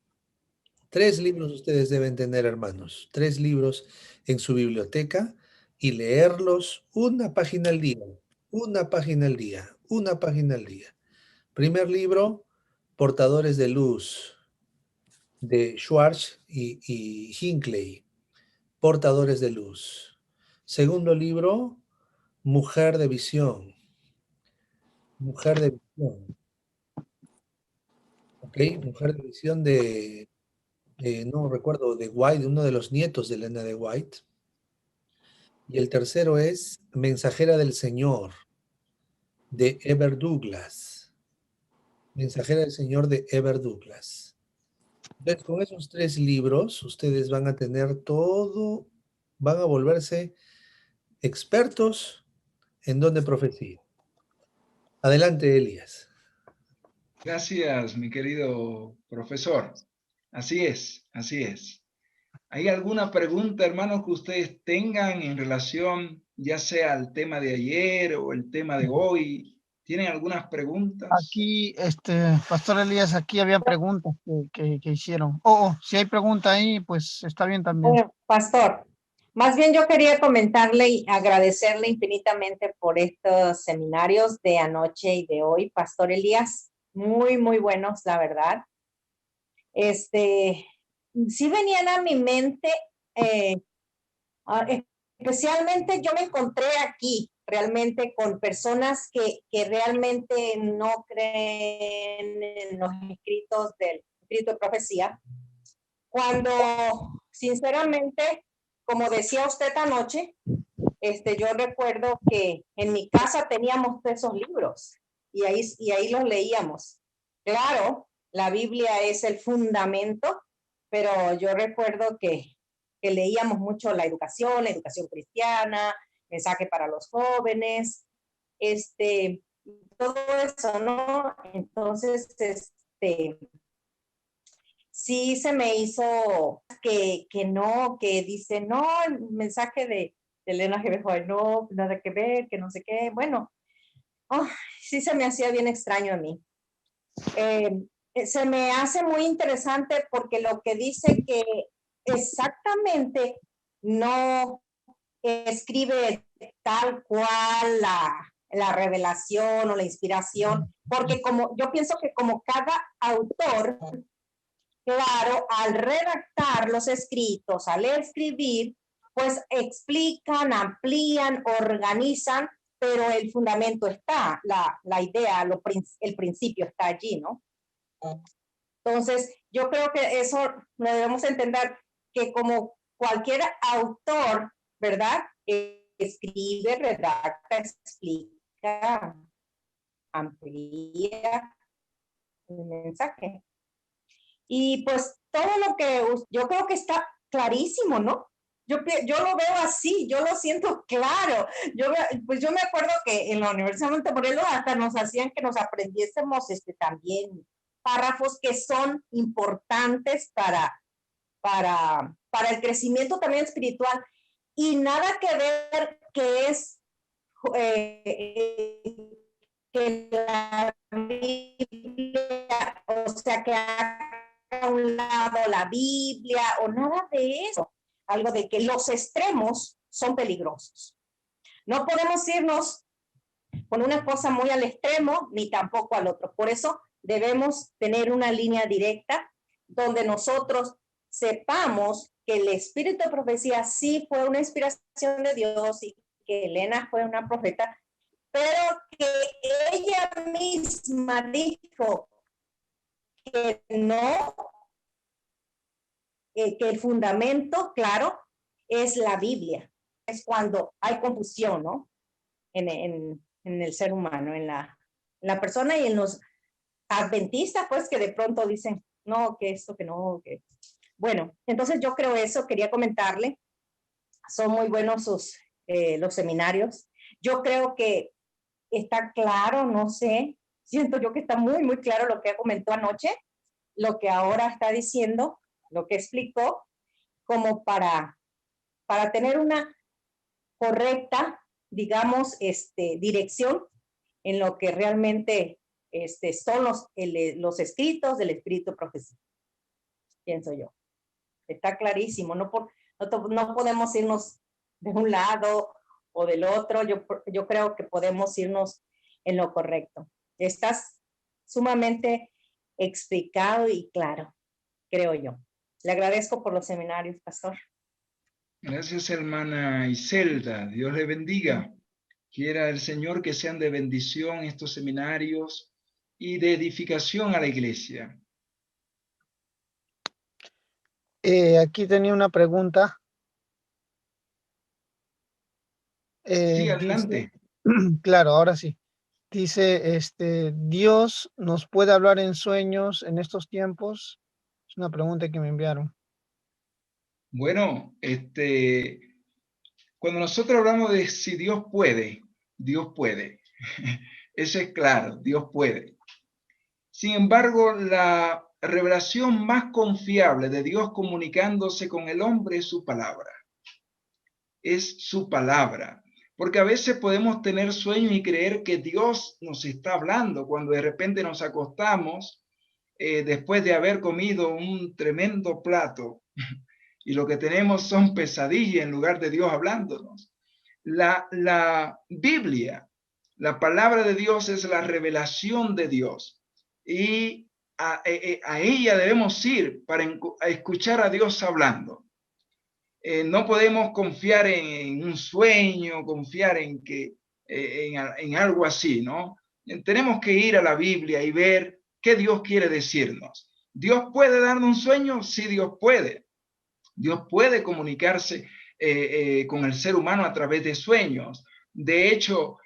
3 libros ustedes deben tener, hermanos. 3 libros en su biblioteca y leerlos una página al día. Una página al día. Una página al día. Primer libro, Portadores de Luz, de Schwartz y Hinckley. Portadores de Luz. Segundo libro, Mujer de Visión. Mujer de Visión. ¿Ok? Mujer de Visión no recuerdo, de White, uno de los nietos de Elena de White. Y el tercero es Mensajera del Señor, de Eber Douglas. Mensajera del Señor de Eber Douglas. Entonces, con esos 3 libros, ustedes van a tener todo, van a volverse expertos en donde profecía. Adelante, Elías. Gracias, mi querido profesor. Así es, así es. ¿Hay alguna pregunta, hermanos, que ustedes tengan en relación, ya sea al tema de ayer o el tema de hoy? ¿Tienen algunas preguntas? Aquí, Pastor Elías, aquí había preguntas que hicieron. Si hay pregunta ahí, pues está bien también. Pastor, más bien yo quería comentarle y agradecerle infinitamente por estos seminarios de anoche y de hoy, Pastor Elías, muy, muy buenos, la verdad. Sí venían a mi mente, especialmente yo me encontré aquí realmente con personas que realmente no creen en los escritos del escrito de profecía, cuando sinceramente, como decía usted anoche, yo recuerdo que en mi casa teníamos esos libros y ahí los leíamos. Claro, la Biblia es el fundamento, pero yo recuerdo que leíamos mucho la educación cristiana, mensaje para los jóvenes, todo eso, ¿no? Entonces, sí se me hizo que no, que dice, no, el mensaje de Elena G. White, no, nada que ver, que no sé qué. Bueno, sí se me hacía bien extraño a mí. Se me hace muy interesante porque lo que dice que exactamente no escribe tal cual la revelación o la inspiración, porque como yo pienso que como cada autor, claro, al redactar los escritos, al escribir, pues explican, amplían, organizan, pero el fundamento está, la idea, el principio está allí, ¿no? Entonces, yo creo que eso lo debemos entender, que como cualquier autor, ¿verdad? Escribe, redacta, explica, amplía el mensaje. Y pues todo lo que yo creo que está clarísimo, ¿no? Yo lo veo así, yo lo siento claro. Pues yo me acuerdo que en la Universidad de Montemorelos hasta nos hacían que nos aprendiésemos también párrafos que son importantes para el crecimiento también espiritual. Y nada que ver que es que la Biblia, o sea, que a un lado la Biblia o nada de eso. Algo de que los extremos son peligrosos. No podemos irnos con una cosa muy al extremo ni tampoco al otro. Por eso debemos tener una línea directa donde nosotros sepamos que el espíritu de profecía sí fue una inspiración de Dios y que Elena fue una profeta, pero que ella misma dijo que no, que el fundamento, claro, es la Biblia. Es cuando hay confusión, ¿no? En el ser humano, en la persona y en los adventistas, pues que de pronto dicen, no, que esto, que no, que... Bueno, entonces yo creo eso, quería comentarle. Son muy buenos los seminarios. Yo creo que está claro, no sé, siento yo que está muy, muy claro lo que comentó anoche, lo que ahora está diciendo, lo que explicó, como para tener una correcta, digamos, dirección en lo que realmente son los escritos del Espíritu Profecía, pienso yo. Está clarísimo, no podemos irnos de un lado o del otro, yo creo que podemos irnos en lo correcto. Estás sumamente explicado y claro, creo yo. Le agradezco por los seminarios, pastor. Gracias, hermana Iselda. Dios le bendiga. Quiera el Señor que sean de bendición estos seminarios y de edificación a la iglesia. Aquí tenía una pregunta. Sí, adelante. Claro, ahora sí. Dice, ¿Dios nos puede hablar en sueños en estos tiempos? Es una pregunta que me enviaron. Bueno, cuando nosotros hablamos de si Dios puede, Dios puede. Eso es claro, Dios puede. Sin embargo, la revelación más confiable de Dios comunicándose con el hombre es su palabra. Es su palabra. Porque a veces podemos tener sueños y creer que Dios nos está hablando cuando de repente nos acostamos después de haber comido un tremendo plato y lo que tenemos son pesadillas en lugar de Dios hablándonos. La Biblia, la palabra de Dios es la revelación de Dios y a ella debemos ir para escuchar a Dios hablando. No podemos confiar en un sueño, confiar en algo así, ¿no? Tenemos que ir a la Biblia y ver qué Dios quiere decirnos. ¿Dios puede darnos un sueño? Sí, Dios puede. Dios puede comunicarse con el ser humano a través de sueños. De hecho,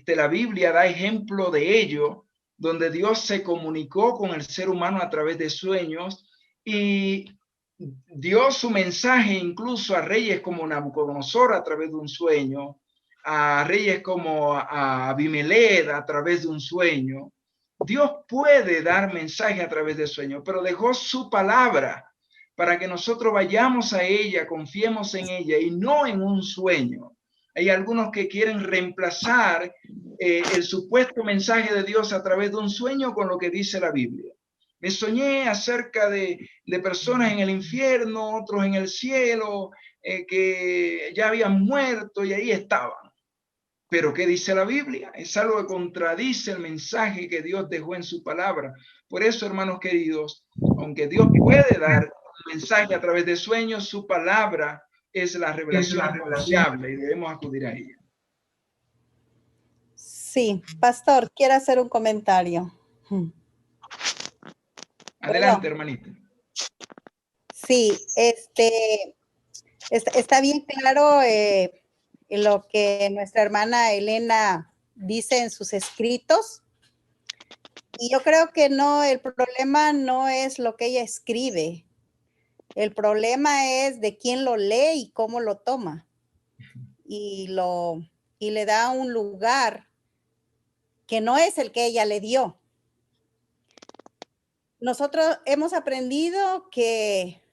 la Biblia da ejemplo de ello, donde Dios se comunicó con el ser humano a través de sueños y dio su mensaje incluso a reyes como Nabucodonosor a través de un sueño, a reyes como a Abimelech a través de un sueño. Dios puede dar mensaje a través de sueños, pero dejó su palabra para que nosotros vayamos a ella, confiemos en ella y no en un sueño. Hay algunos que quieren reemplazar el supuesto mensaje de Dios a través de un sueño con lo que dice la Biblia. Me soñé acerca de personas en el infierno, otros en el cielo, que ya habían muerto y ahí estaban. Pero ¿qué dice la Biblia? Es algo que contradice el mensaje que Dios dejó en su palabra. Por eso, hermanos queridos, aunque Dios puede dar un mensaje a través de sueños, su palabra es la revelación confiable y debemos acudir a ella. Sí, pastor, quiero hacer un comentario. Adelante, hermanita. Sí, está bien claro lo que nuestra hermana Elena dice en sus escritos. Y yo creo que no, el problema no es lo que ella escribe. El problema es de quién lo lee y cómo lo toma. Y le da un lugar que no es el que ella le dio. Nosotros hemos aprendido que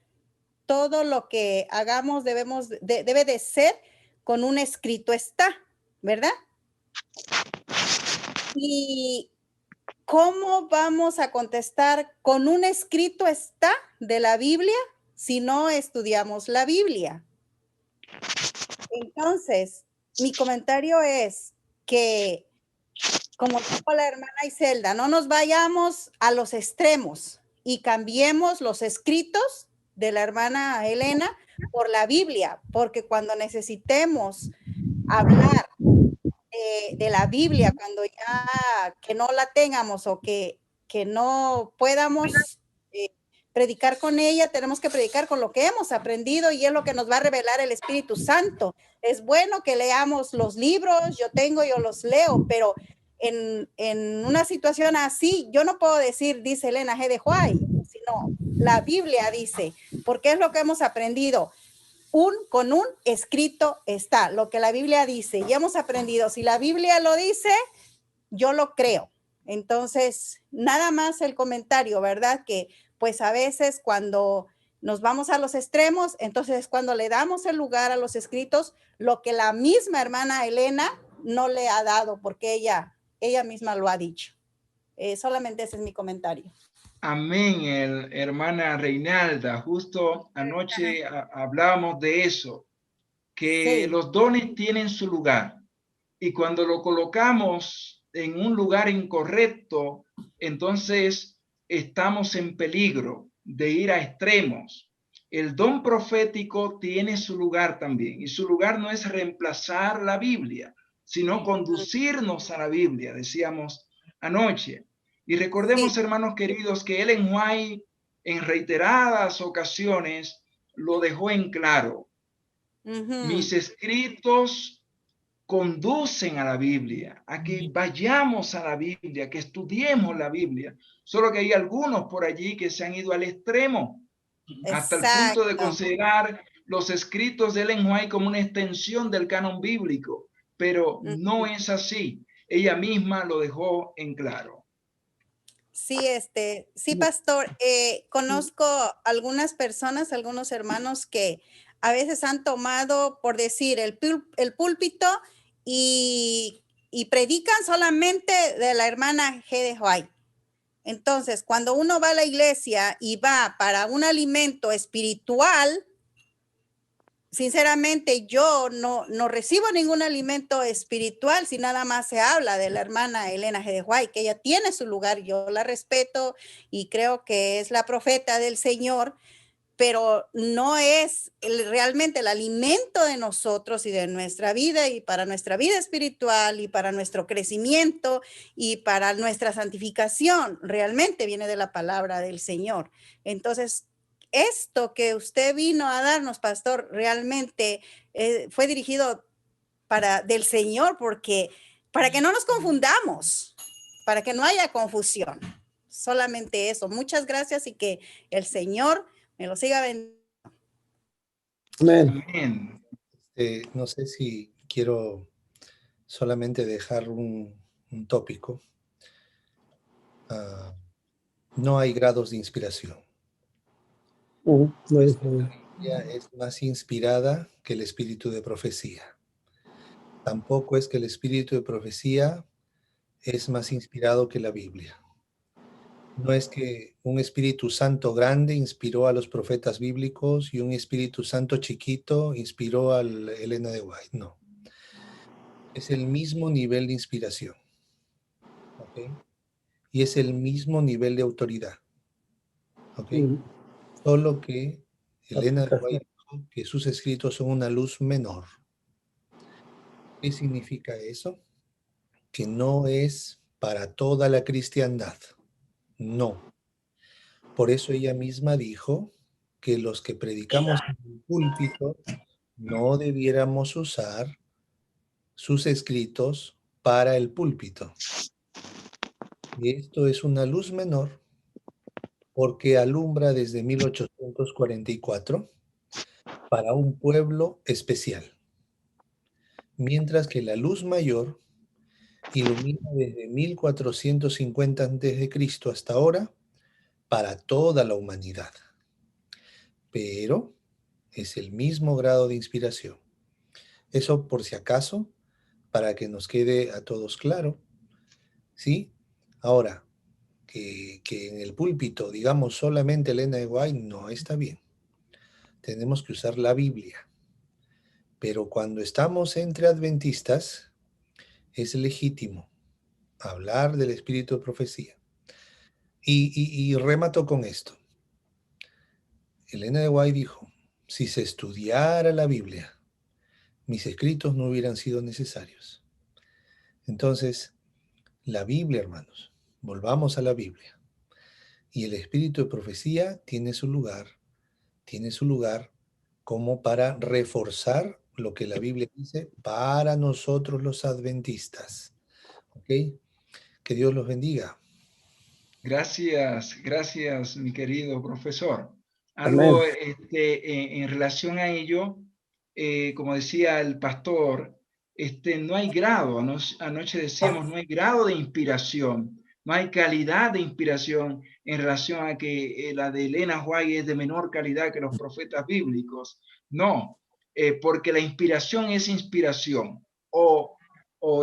todo lo que hagamos debe de ser con un escrito está, ¿verdad? Y ¿cómo vamos a contestar con un escrito está de la Biblia si no estudiamos la Biblia? Entonces, mi comentario es que, como dijo la hermana Iselda, no nos vayamos a los extremos y cambiemos los escritos de la hermana Elena por la Biblia, porque cuando necesitemos hablar de la Biblia, cuando ya que no la tengamos o que no podamos predicar con ella, tenemos que predicar con lo que hemos aprendido y es lo que nos va a revelar el Espíritu Santo. Es bueno que leamos los libros, yo los leo, pero en una situación así, yo no puedo decir, dice Elena G. de White, sino la Biblia dice, porque es lo que hemos aprendido. Con un escrito está, lo que la Biblia dice, y hemos aprendido, si la Biblia lo dice, yo lo creo. Entonces, nada más el comentario, ¿verdad? Que pues a veces cuando nos vamos a los extremos, entonces cuando le damos el lugar a los escritos, lo que la misma hermana Elena no le ha dado, porque ella misma lo ha dicho. Solamente ese es mi comentario. Amén, hermana Reinalda. Justo anoche hablábamos de eso, que Sí. los dones tienen su lugar y cuando lo colocamos en un lugar incorrecto, entonces estamos en peligro de ir a extremos. El don profético tiene su lugar también y su lugar no es reemplazar la Biblia, sino conducirnos a la Biblia, decíamos anoche. Y recordemos, Sí. hermanos queridos, que Ellen White en reiteradas ocasiones lo dejó en claro. Mis escritos conducen a la Biblia, a que vayamos a la Biblia, que estudiemos la Biblia. Solo que hay algunos por allí que se han ido al extremo, hasta el punto de considerar los escritos de Ellen White como una extensión del canon bíblico, pero no es así. Ella misma lo dejó en claro. Sí, sí, pastor, conozco algunas personas, algunos hermanos que a veces han tomado, por decir, el púlpito y predican solamente de la hermana G. de White. Entonces, cuando uno va a la iglesia y va para un alimento espiritual, sinceramente yo no recibo ningún alimento espiritual si nada más se habla de la hermana Elena G. de White, que ella tiene su lugar, yo la respeto y creo que es la profeta del Señor, pero no es realmente el alimento de nosotros y de nuestra vida y para nuestra vida espiritual y para nuestro crecimiento y para nuestra santificación, realmente viene de la palabra del Señor. Entonces, esto que usted vino a darnos, pastor, realmente fue dirigido del Señor, porque para que no nos confundamos, para que no haya confusión. Solamente eso. Muchas gracias y que el Señor me lo siga bendiciendo. Amén. No sé si quiero solamente dejar un tópico. No hay grados de inspiración. No La es- Biblia es más inspirada que el espíritu de profecía. Tampoco es que el espíritu de profecía es más inspirado que la Biblia. No es que un Espíritu Santo grande inspiró a los profetas bíblicos y un Espíritu Santo chiquito inspiró a Elena de White. No. Es el mismo nivel de inspiración. ¿Ok? Y es el mismo nivel de autoridad. ¿Ok? Solo que Elena de White dijo que sus escritos son una luz menor. ¿Qué significa eso? Que no es para toda la cristiandad. No. Por eso ella misma dijo que los que predicamos en el púlpito no debiéramos usar sus escritos para el púlpito. Y esto es una luz menor porque alumbra desde 1844 para un pueblo especial, mientras que la luz mayor ilumina desde 1450 a.C. hasta ahora para toda la humanidad. Pero es el mismo grado de inspiración. Eso por si acaso, para que nos quede a todos claro, ¿sí? Ahora, que en el púlpito digamos solamente Elena de White, no está bien. Tenemos que usar la Biblia. Pero cuando estamos entre adventistas, es legítimo hablar del espíritu de profecía. Y remato con esto. Elena de White dijo, si se estudiara la Biblia, mis escritos no hubieran sido necesarios. Entonces, la Biblia, hermanos, volvamos a la Biblia. Y el espíritu de profecía tiene su lugar como para reforzar lo que la Biblia dice para nosotros los adventistas. ¿Ok? Que Dios los bendiga. Gracias, mi querido profesor. Amén. Algo en relación a ello, como decía el pastor, no hay grado, anoche decíamos, no hay grado de inspiración, no hay calidad de inspiración en relación a que la de Elena White es de menor calidad que los profetas bíblicos. No, porque la inspiración es inspiración, o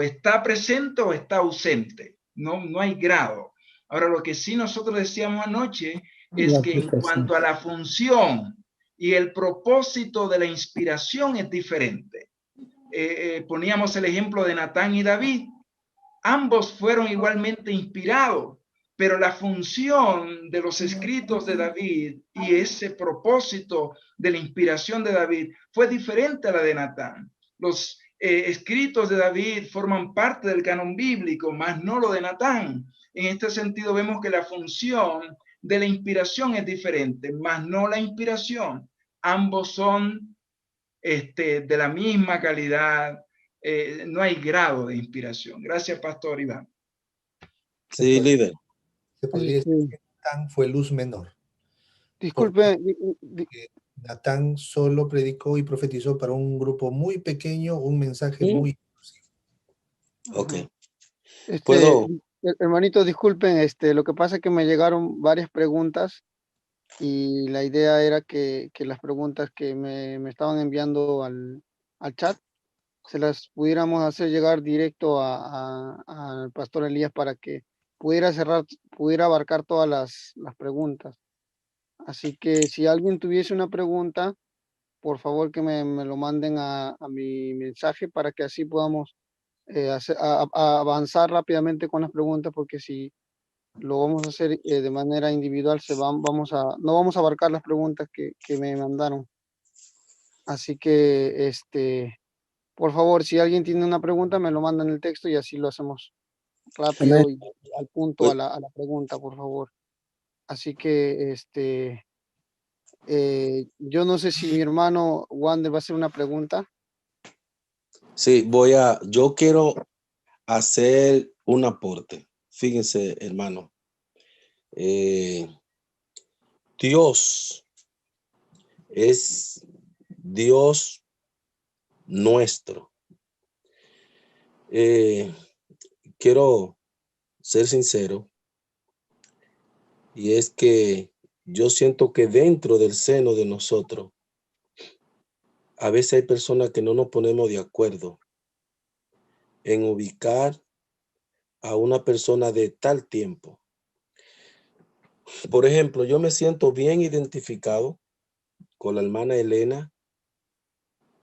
está presente o está ausente, no hay grado. Ahora, lo que sí nosotros decíamos anoche es que en cuanto a la función y el propósito de la inspiración es diferente. Poníamos el ejemplo de Natán y David. Ambos fueron igualmente inspirados, pero la función de los escritos de David y ese propósito de la inspiración de David fue diferente a la de Natán. Los escritos de David forman parte del canon bíblico, más no lo de Natán. En este sentido vemos que la función de la inspiración es diferente, más no la inspiración. Ambos son de la misma calidad, no hay grado de inspiración. Gracias, Pastor Iván. Sí, líder. Se podría decir que Natán fue luz menor. Disculpe, Porque Natán solo predicó y profetizó para un grupo muy pequeño, un mensaje muy exclusivo. Ok. ¿Puedo? Hermanito, disculpen, lo que pasa es que me llegaron varias preguntas y la idea era que las preguntas que me estaban enviando al chat se las pudiéramos hacer llegar directo al pastor Elías para que pudiera abarcar todas las preguntas. Así que si alguien tuviese una pregunta, por favor que me lo manden a mi mensaje para que así podamos a avanzar rápidamente con las preguntas, porque si lo vamos a hacer de manera individual, no vamos a abarcar las preguntas que me mandaron. Así que, por favor, si alguien tiene una pregunta, me lo manda en el texto y así lo hacemos rápido y al punto a la pregunta, por favor. Así que, yo no sé si mi hermano Wander va a hacer una pregunta. Sí, yo quiero hacer un aporte. Fíjense, hermano. Dios es Dios nuestro. quiero ser sincero, y es que yo siento que dentro del seno de nosotros, a veces hay personas que no nos ponemos de acuerdo en ubicar a una persona de tal tiempo. Por ejemplo, yo me siento bien identificado con la hermana Elena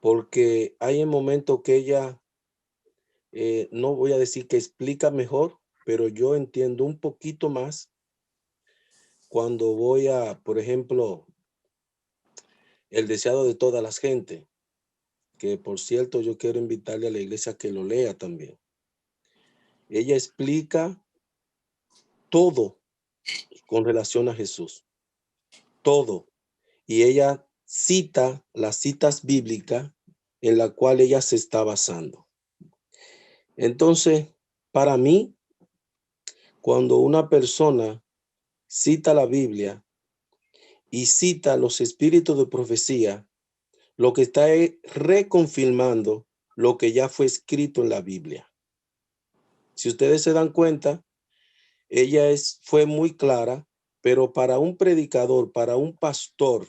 porque hay un momento que ella, no voy a decir que explica mejor, pero yo entiendo un poquito más cuando voy a, por ejemplo, el deseado de todas las gentes, que por cierto yo quiero invitarle a la iglesia a que lo lea también. Ella explica todo con relación a Jesús, todo. Y ella cita las citas bíblicas en la cual ella se está basando. Entonces, para mí, cuando una persona cita la Biblia y cita los espíritus de profecía, lo que está es reconfirmando lo que ya fue escrito en la Biblia. Si ustedes se dan cuenta, ella fue muy clara, pero para un predicador, para un pastor,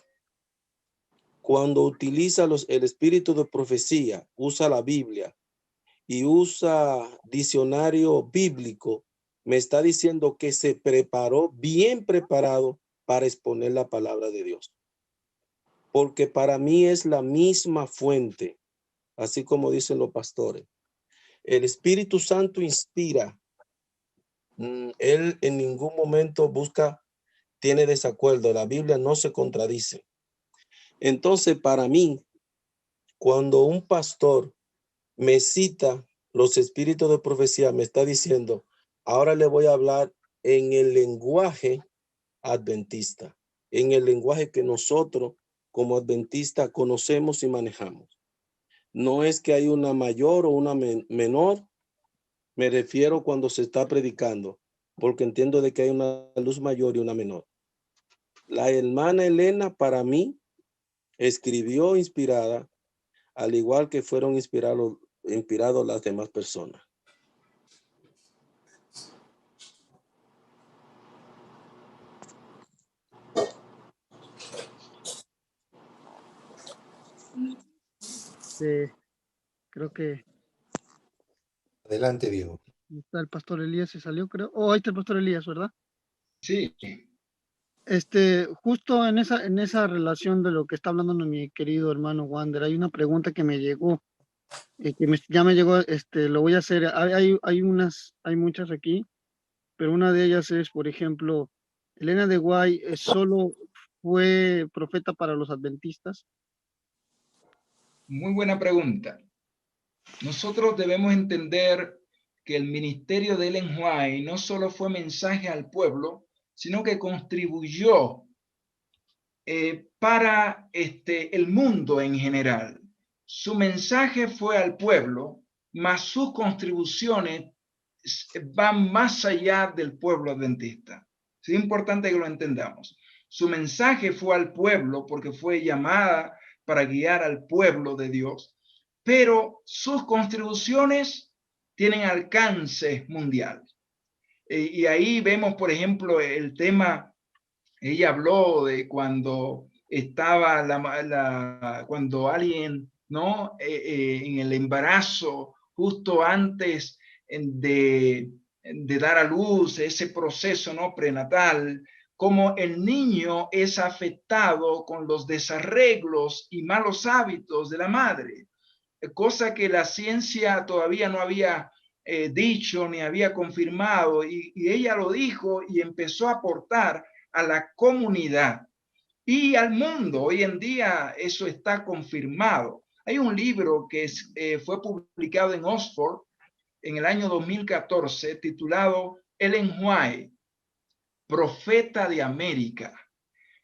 cuando utiliza el espíritu de profecía, usa la Biblia y usa diccionario bíblico, me está diciendo que se preparó, bien preparado para exponer la palabra de Dios. Porque para mí es la misma fuente, así como dicen los pastores. El Espíritu Santo inspira. Él en ningún momento tiene desacuerdo. La Biblia no se contradice. Entonces, para mí, cuando un pastor me cita los espíritus de profecía, me está diciendo, ahora le voy a hablar en el lenguaje adventista, en el lenguaje que nosotros como adventistas conocemos y manejamos. No es que hay una mayor o una menor, me refiero cuando se está predicando, porque entiendo de que hay una luz mayor y una menor. La hermana Elena, para mí, escribió inspirada, al igual que fueron inspirados las demás personas. Creo que Adelante, Diego. está el pastor Elías, se salió, creo. Oh, ahí está el pastor Elías, ¿verdad? Sí. Justo en esa relación de lo que está hablando mi querido hermano Wander, hay una pregunta que me llegó, ya me llegó, lo voy a hacer, hay muchas aquí, pero una de ellas es, por ejemplo, Elena de Guay solo fue profeta para los adventistas. Muy buena pregunta. Nosotros debemos entender que el ministerio de Ellen White no solo fue mensaje al pueblo, sino que contribuyó para el mundo en general. Su mensaje fue al pueblo, mas sus contribuciones van más allá del pueblo adventista. Es importante que lo entendamos. Su mensaje fue al pueblo porque fue llamada para guiar al pueblo de Dios, pero sus contribuciones tienen alcance mundial. Y ahí vemos, por ejemplo, el tema, ella habló de cuando estaba cuando alguien, ¿no? En el embarazo, justo antes de dar a luz, ese proceso, ¿no? Prenatal, como el niño es afectado con los desarreglos y malos hábitos de la madre, cosa que la ciencia todavía no había dicho ni había confirmado, y ella lo dijo y empezó a aportar a la comunidad y al mundo. Hoy en día eso está confirmado. Hay un libro que fue publicado en Oxford en el año 2014 titulado Ellen White, Profeta de América,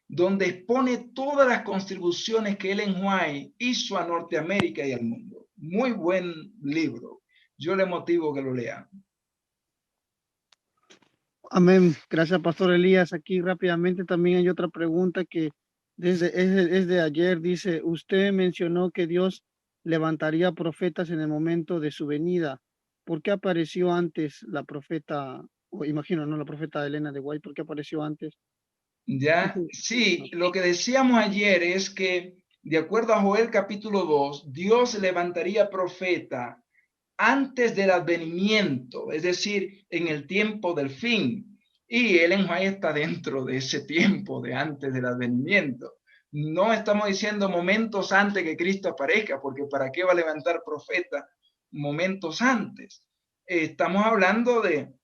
donde expone todas las contribuciones que Ellen White hizo a Norteamérica y al mundo. Muy buen libro. Yo le motivo que lo lean. Amén. Gracias, pastor Elías. Aquí rápidamente también hay otra pregunta que desde ayer dice, usted mencionó que Dios levantaría profetas en el momento de su venida. ¿por qué apareció antes la profeta, o imagino, no la profeta Elena de White, por qué apareció antes? Ya, sí, lo que decíamos ayer es que, de acuerdo a Joel capítulo 2, Dios levantaría profeta antes del advenimiento, es decir, en el tiempo del fin. Y Ellen White está dentro de ese tiempo de antes del advenimiento. No estamos diciendo momentos antes que Cristo aparezca, porque ¿para qué va a levantar profeta momentos antes? Estamos hablando de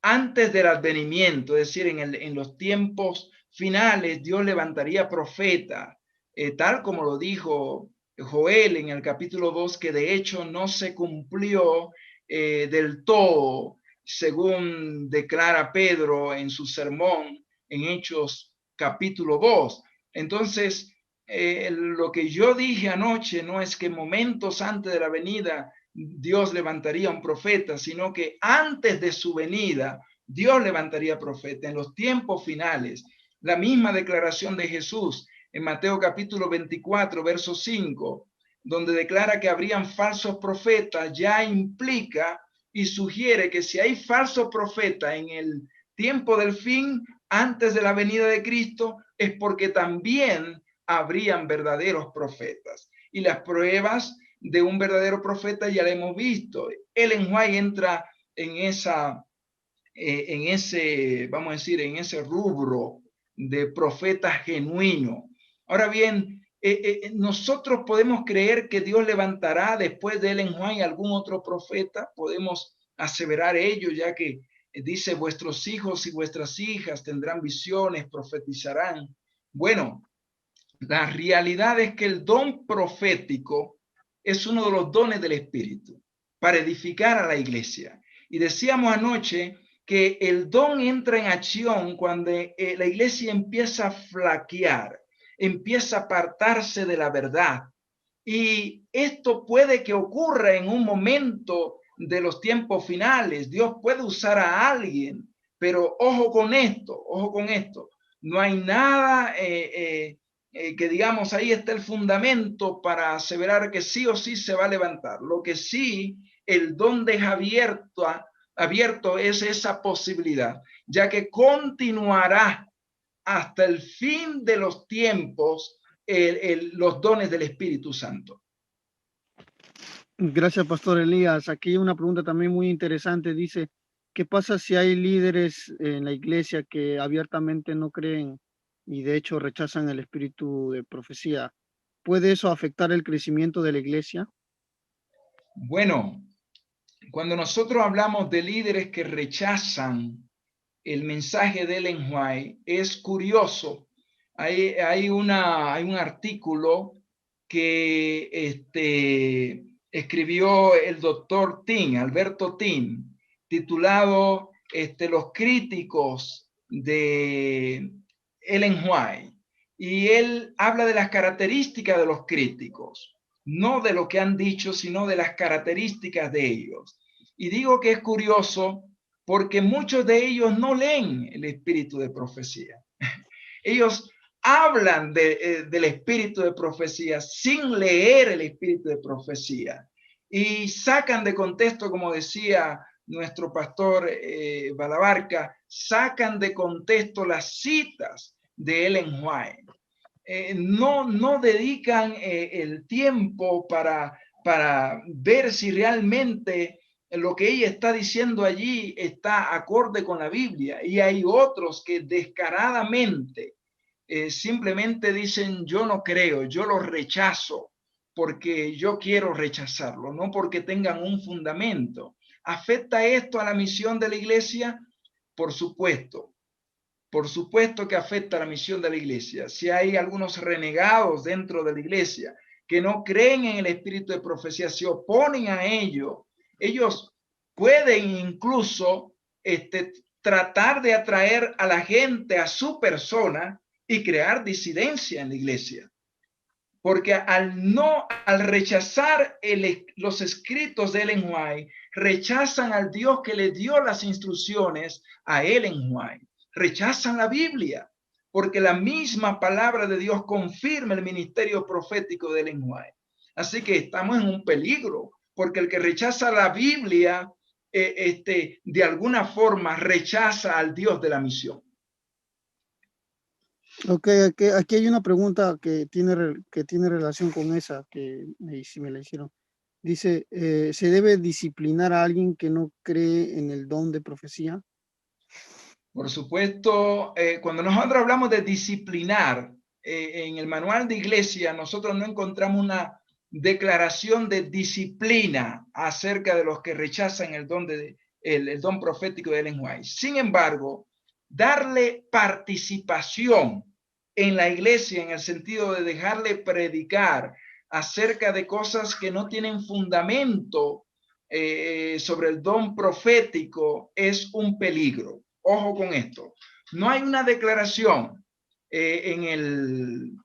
antes del advenimiento, es decir, en los tiempos finales, Dios levantaría profeta, tal como lo dijo Joel en el capítulo 2, que de hecho no se cumplió del todo, según declara Pedro en su sermón en Hechos capítulo 2. Entonces, lo que yo dije anoche no es que momentos antes de la venida Dios levantaría un profeta, sino que antes de su venida, Dios levantaría profeta en los tiempos finales. La misma declaración de Jesús en Mateo capítulo 24, verso 5, donde declara que habrían falsos profetas, ya implica y sugiere que si hay falsos profetas en el tiempo del fin, antes de la venida de Cristo, es porque también habrían verdaderos profetas. Y las pruebas de un verdadero profeta ya lo hemos visto. Ellen White entra en ese, vamos a decir, en ese rubro de profeta genuino. Ahora bien, nosotros podemos creer que Dios levantará después de Ellen White algún otro profeta, podemos aseverar ello, ya que dice, vuestros hijos y vuestras hijas tendrán visiones, profetizarán. Bueno, la realidad es que el don profético es uno de los dones del Espíritu para edificar a la iglesia. Y decíamos anoche que el don entra en acción cuando la iglesia empieza a flaquear, empieza a apartarse de la verdad. Y esto puede que ocurra en un momento de los tiempos finales. Dios puede usar a alguien, pero ojo con esto, ojo con esto. No hay nada que digamos, ahí está el fundamento para aseverar que sí o sí se va a levantar. Lo que sí, el don deja abierto es esa posibilidad, ya que continuará hasta el fin de los tiempos los dones del Espíritu Santo. Gracias, Pastor Elías. Aquí una pregunta también muy interesante. Dice, ¿qué pasa si hay líderes en la iglesia que abiertamente no creen y de hecho rechazan el espíritu de profecía? ¿Puede eso afectar el crecimiento de la iglesia? Bueno, cuando nosotros hablamos de líderes que rechazan el mensaje de Ellen White, es curioso. Hay un artículo que escribió el doctor Tim, Alberto Tim, titulado Los críticos de Ellen White. Y él habla de las características de los críticos, no de lo que han dicho, sino de las características de ellos. Y digo que es curioso porque muchos de ellos no leen el espíritu de profecía. Ellos hablan del espíritu de profecía sin leer el espíritu de profecía y sacan de contexto, como decía nuestro pastor Balabarca, sacan de contexto las citas de Ellen White. No dedican el tiempo para ver si realmente lo que ella está diciendo allí está acorde con la Biblia. Y hay otros que descaradamente simplemente dicen, yo no creo, yo lo rechazo porque yo quiero rechazarlo, no porque tengan un fundamento. ¿Afecta esto a la misión de la iglesia? Por supuesto. Por supuesto que afecta a la misión de la iglesia. Si hay algunos renegados dentro de la iglesia que no creen en el espíritu de profecía, se oponen a ello, ellos pueden incluso tratar de atraer a la gente a su persona y crear disidencia en la iglesia. Porque al rechazar los escritos de Ellen White, rechazan al Dios que le dio las instrucciones a Ellen White. Rechazan la Biblia, porque la misma palabra de Dios confirma el ministerio profético de Ellen White. Así que estamos en un peligro, porque el que rechaza la Biblia, de alguna forma rechaza al Dios de la misión. Ok, aquí hay una pregunta que tiene relación con esa, que si me la hicieron. Dice, ¿se debe disciplinar a alguien que no cree en el don de profecía? Por supuesto, cuando nosotros hablamos de disciplinar, en el manual de iglesia nosotros no encontramos una declaración de disciplina acerca de los que rechazan el don, el don profético de Ellen White. Sin embargo, darle participación en la iglesia en el sentido de dejarle predicar acerca de cosas que no tienen fundamento sobre el don profético es un peligro. Ojo con esto. No hay una declaración en el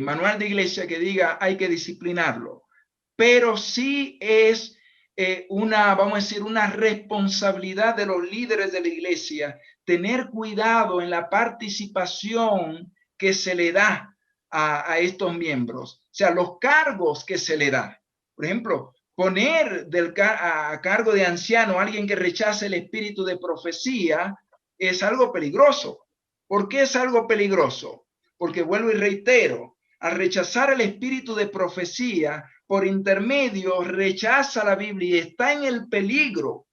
manual de iglesia que diga hay que disciplinarlo, pero sí es vamos a decir, una responsabilidad de los líderes de la iglesia tener cuidado en la participación que se le da a estos miembros, o sea, los cargos que se le da. Por ejemplo, poner a cargo de anciano a alguien que rechace el espíritu de profecía es algo peligroso. ¿Por qué es algo peligroso? Porque vuelvo y reitero, al rechazar el espíritu de profecía, por intermedio rechaza la Biblia y está en el peligro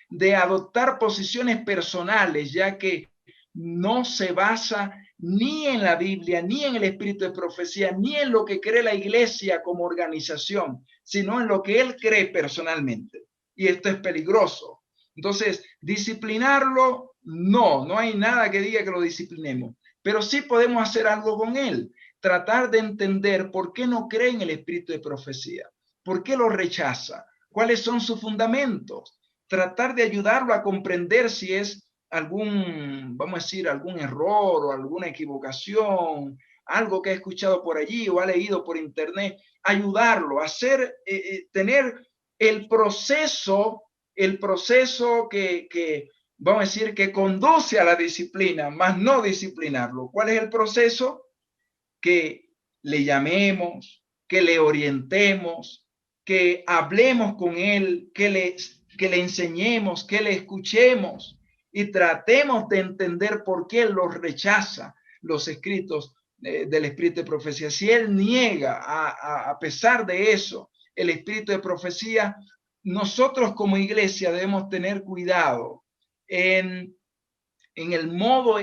de adoptar posiciones personales, ya que no se basa ni en la Biblia, ni en el espíritu de profecía, ni en lo que cree la iglesia como organización, sino en lo que él cree personalmente. Y esto es peligroso. Entonces, disciplinarlo, no hay nada que diga que lo disciplinemos, pero sí podemos hacer algo con él, tratar de entender por qué no cree en el espíritu de profecía, por qué lo rechaza, cuáles son sus fundamentos, tratar de ayudarlo a comprender si es algún, vamos a decir, algún error o alguna equivocación, algo que ha escuchado por allí o ha leído por internet, ayudarlo a hacer, tener el proceso que, vamos a decir, que conduce a la disciplina, más no disciplinarlo. ¿Cuál es el proceso? Que le llamemos, que le orientemos, que hablemos con él, que le enseñemos, que le escuchemos y tratemos de entender por qué él los rechaza, los escritos del espíritu de profecía. Si él niega, a pesar de eso, el espíritu de profecía, nosotros como iglesia debemos tener cuidado en el modo,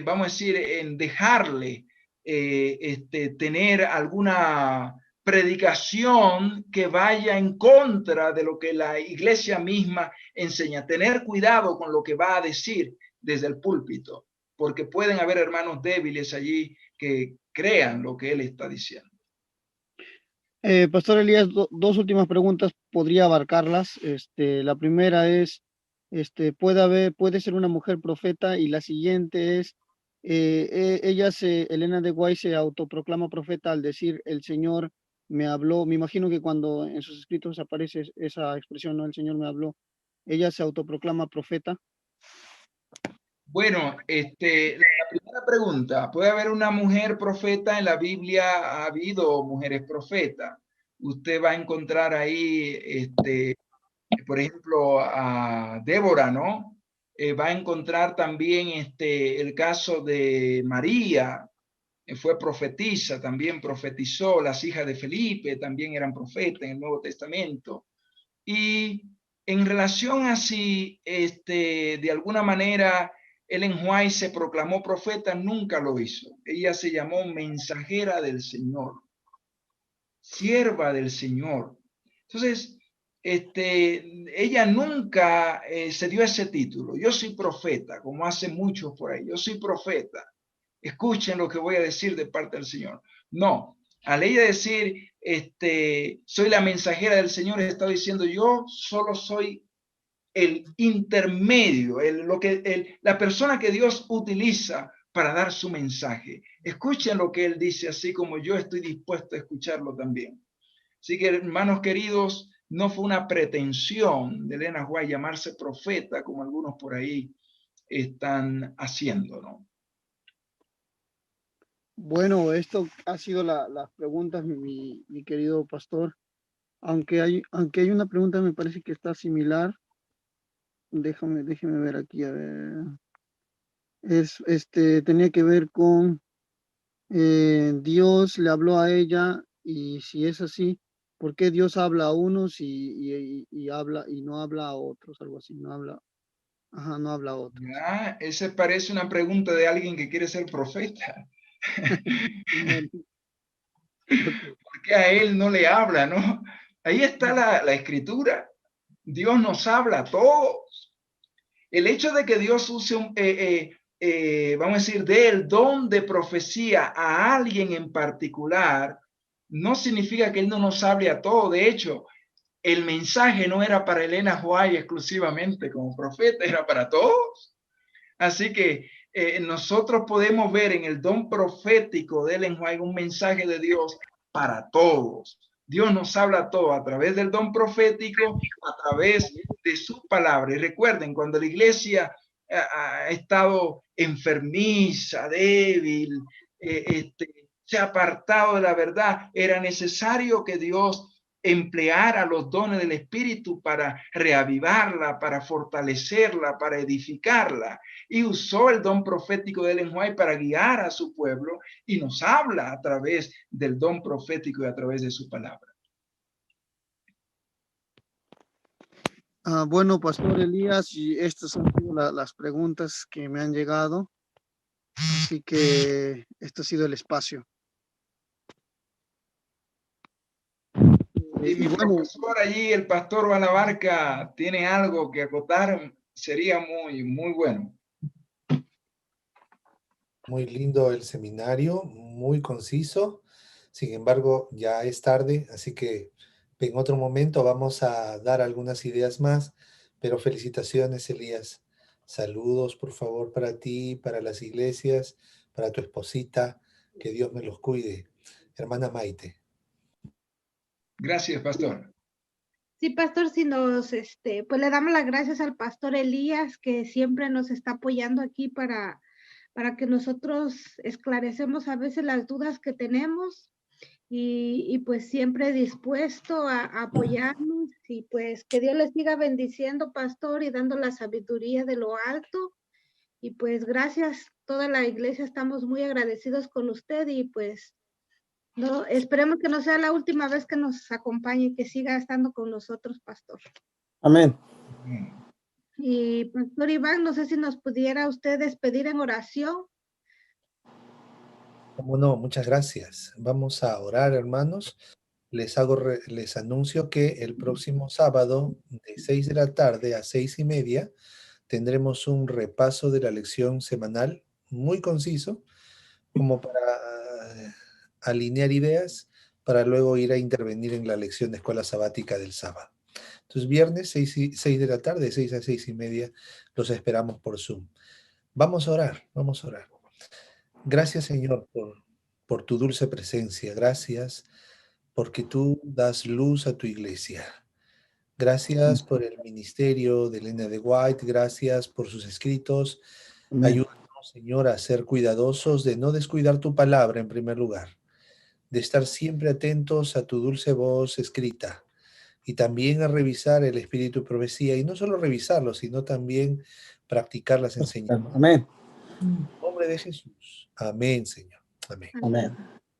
vamos a decir, en dejarle tener alguna predicación que vaya en contra de lo que la iglesia misma enseña. Tener cuidado con lo que va a decir desde el púlpito, porque pueden haber hermanos débiles allí que crean lo que él está diciendo. Pastor Elías, dos últimas preguntas, podría abarcarlas. La primera es, puede ser una mujer profeta, y la siguiente es, Elena de White se autoproclama profeta al decir, el Señor me habló. Me imagino que cuando en sus escritos aparece esa expresión, ¿no? El Señor me habló. ¿Ella se autoproclama profeta? Bueno, la primera pregunta, ¿puede haber una mujer profeta? En la Biblia ha habido mujeres profetas. Usted va a encontrar ahí, por ejemplo, a Débora, ¿no? Va a encontrar también el caso de María, fue profetisa, también profetizó, las hijas de Felipe también eran profetas en el Nuevo Testamento. Y en relación a si, de alguna manera, Ellen White se proclamó profeta, nunca lo hizo. Ella se llamó mensajera del Señor, sierva del Señor. Entonces, ella nunca se dio ese título. Yo soy profeta, como hacen muchos por ahí. Yo soy profeta. Escuchen lo que voy a decir de parte del Señor. No, al ella decir, soy la mensajera del Señor, está diciendo, yo solo soy el intermedio, la persona que Dios utiliza para dar su mensaje. Escuchen lo que él dice, así como yo estoy dispuesto a escucharlo también. Así que, hermanos queridos, no fue una pretensión de Elena White llamarse profeta, como algunos por ahí están haciendo, ¿no? Bueno, esto ha sido las preguntas, mi querido pastor. Aunque hay una pregunta, me parece que está similar. Déjeme ver aquí, a ver. Tenía que ver con Dios le habló a ella, y si es así, ¿por qué Dios habla a unos y habla y no habla a otros? Algo así, no habla, ajá, no habla a otros. Ya, ese parece una pregunta de alguien que quiere ser profeta. Ok. ¿Por qué a él no le habla, no? Ahí está la escritura. Dios nos habla a todos. El hecho de que Dios use vamos a decir, dé el don de profecía a alguien en particular, no significa que Él no nos hable a todos. De hecho, el mensaje no era para Elena White exclusivamente como profeta, era para todos. Así que nosotros podemos ver en el don profético de Ellen White un mensaje de Dios para todos. Dios nos habla a todos a través del don profético, a través de su palabra. Y recuerden, cuando la iglesia ha estado enfermiza, débil, se ha apartado de la verdad, era necesario que Dios empleara los dones del Espíritu para reavivarla, para fortalecerla, para edificarla. Y usó el don profético de Ellen White para guiar a su pueblo y nos habla a través del don profético y a través de su palabra. Bueno, Pastor Elías, y estas son las preguntas que me han llegado, así que este ha sido el espacio. Y mi profesor allí, el pastor Balabarca, tiene algo que acotar, sería muy bueno. Muy lindo el seminario, muy conciso. Sin embargo, ya es tarde, así que en otro momento vamos a dar algunas ideas más. Pero felicitaciones, Elías. Saludos, por favor, para ti, para las iglesias, para tu esposita. Que Dios me los cuide. Hermana Maite. Gracias, pastor. Sí, pastor, si nos, pues le damos las gracias al pastor Elías, que siempre nos está apoyando aquí para que nosotros esclarecemos a veces las dudas que tenemos y pues siempre dispuesto a apoyarnos, y pues que Dios les siga bendiciendo, pastor, y dando la sabiduría de lo alto. Y pues gracias, toda la iglesia estamos muy agradecidos con usted, y pues no, esperemos que no sea la última vez que nos acompañe, que siga estando con nosotros, pastor. Amén. Y pastor Iván, no sé si nos pudiera usted despedir en oración. Cómo no, muchas gracias. Vamos a orar, hermanos. Les anuncio que el próximo sábado, de 6 de la tarde a 6:30, tendremos un repaso de la lección semanal muy conciso, como para alinear ideas, para luego ir a intervenir en la lección de escuela sabática del sábado. Entonces, viernes, 6 de la tarde, de 6 a 6:30, los esperamos por Zoom. Vamos a orar, vamos a orar. Gracias, Señor, por tu dulce presencia. Gracias porque tú das luz a tu iglesia. Gracias por el ministerio de Elena de White. Gracias por sus escritos. Amén. Ayúdanos, Señor, a ser cuidadosos de no descuidar tu palabra en primer lugar, de estar siempre atentos a tu dulce voz escrita y también a revisar el espíritu de profecía, y no solo revisarlo, sino también practicar las enseñanzas. Amén. En nombre de Jesús. Amén, Señor. Amén. Amén.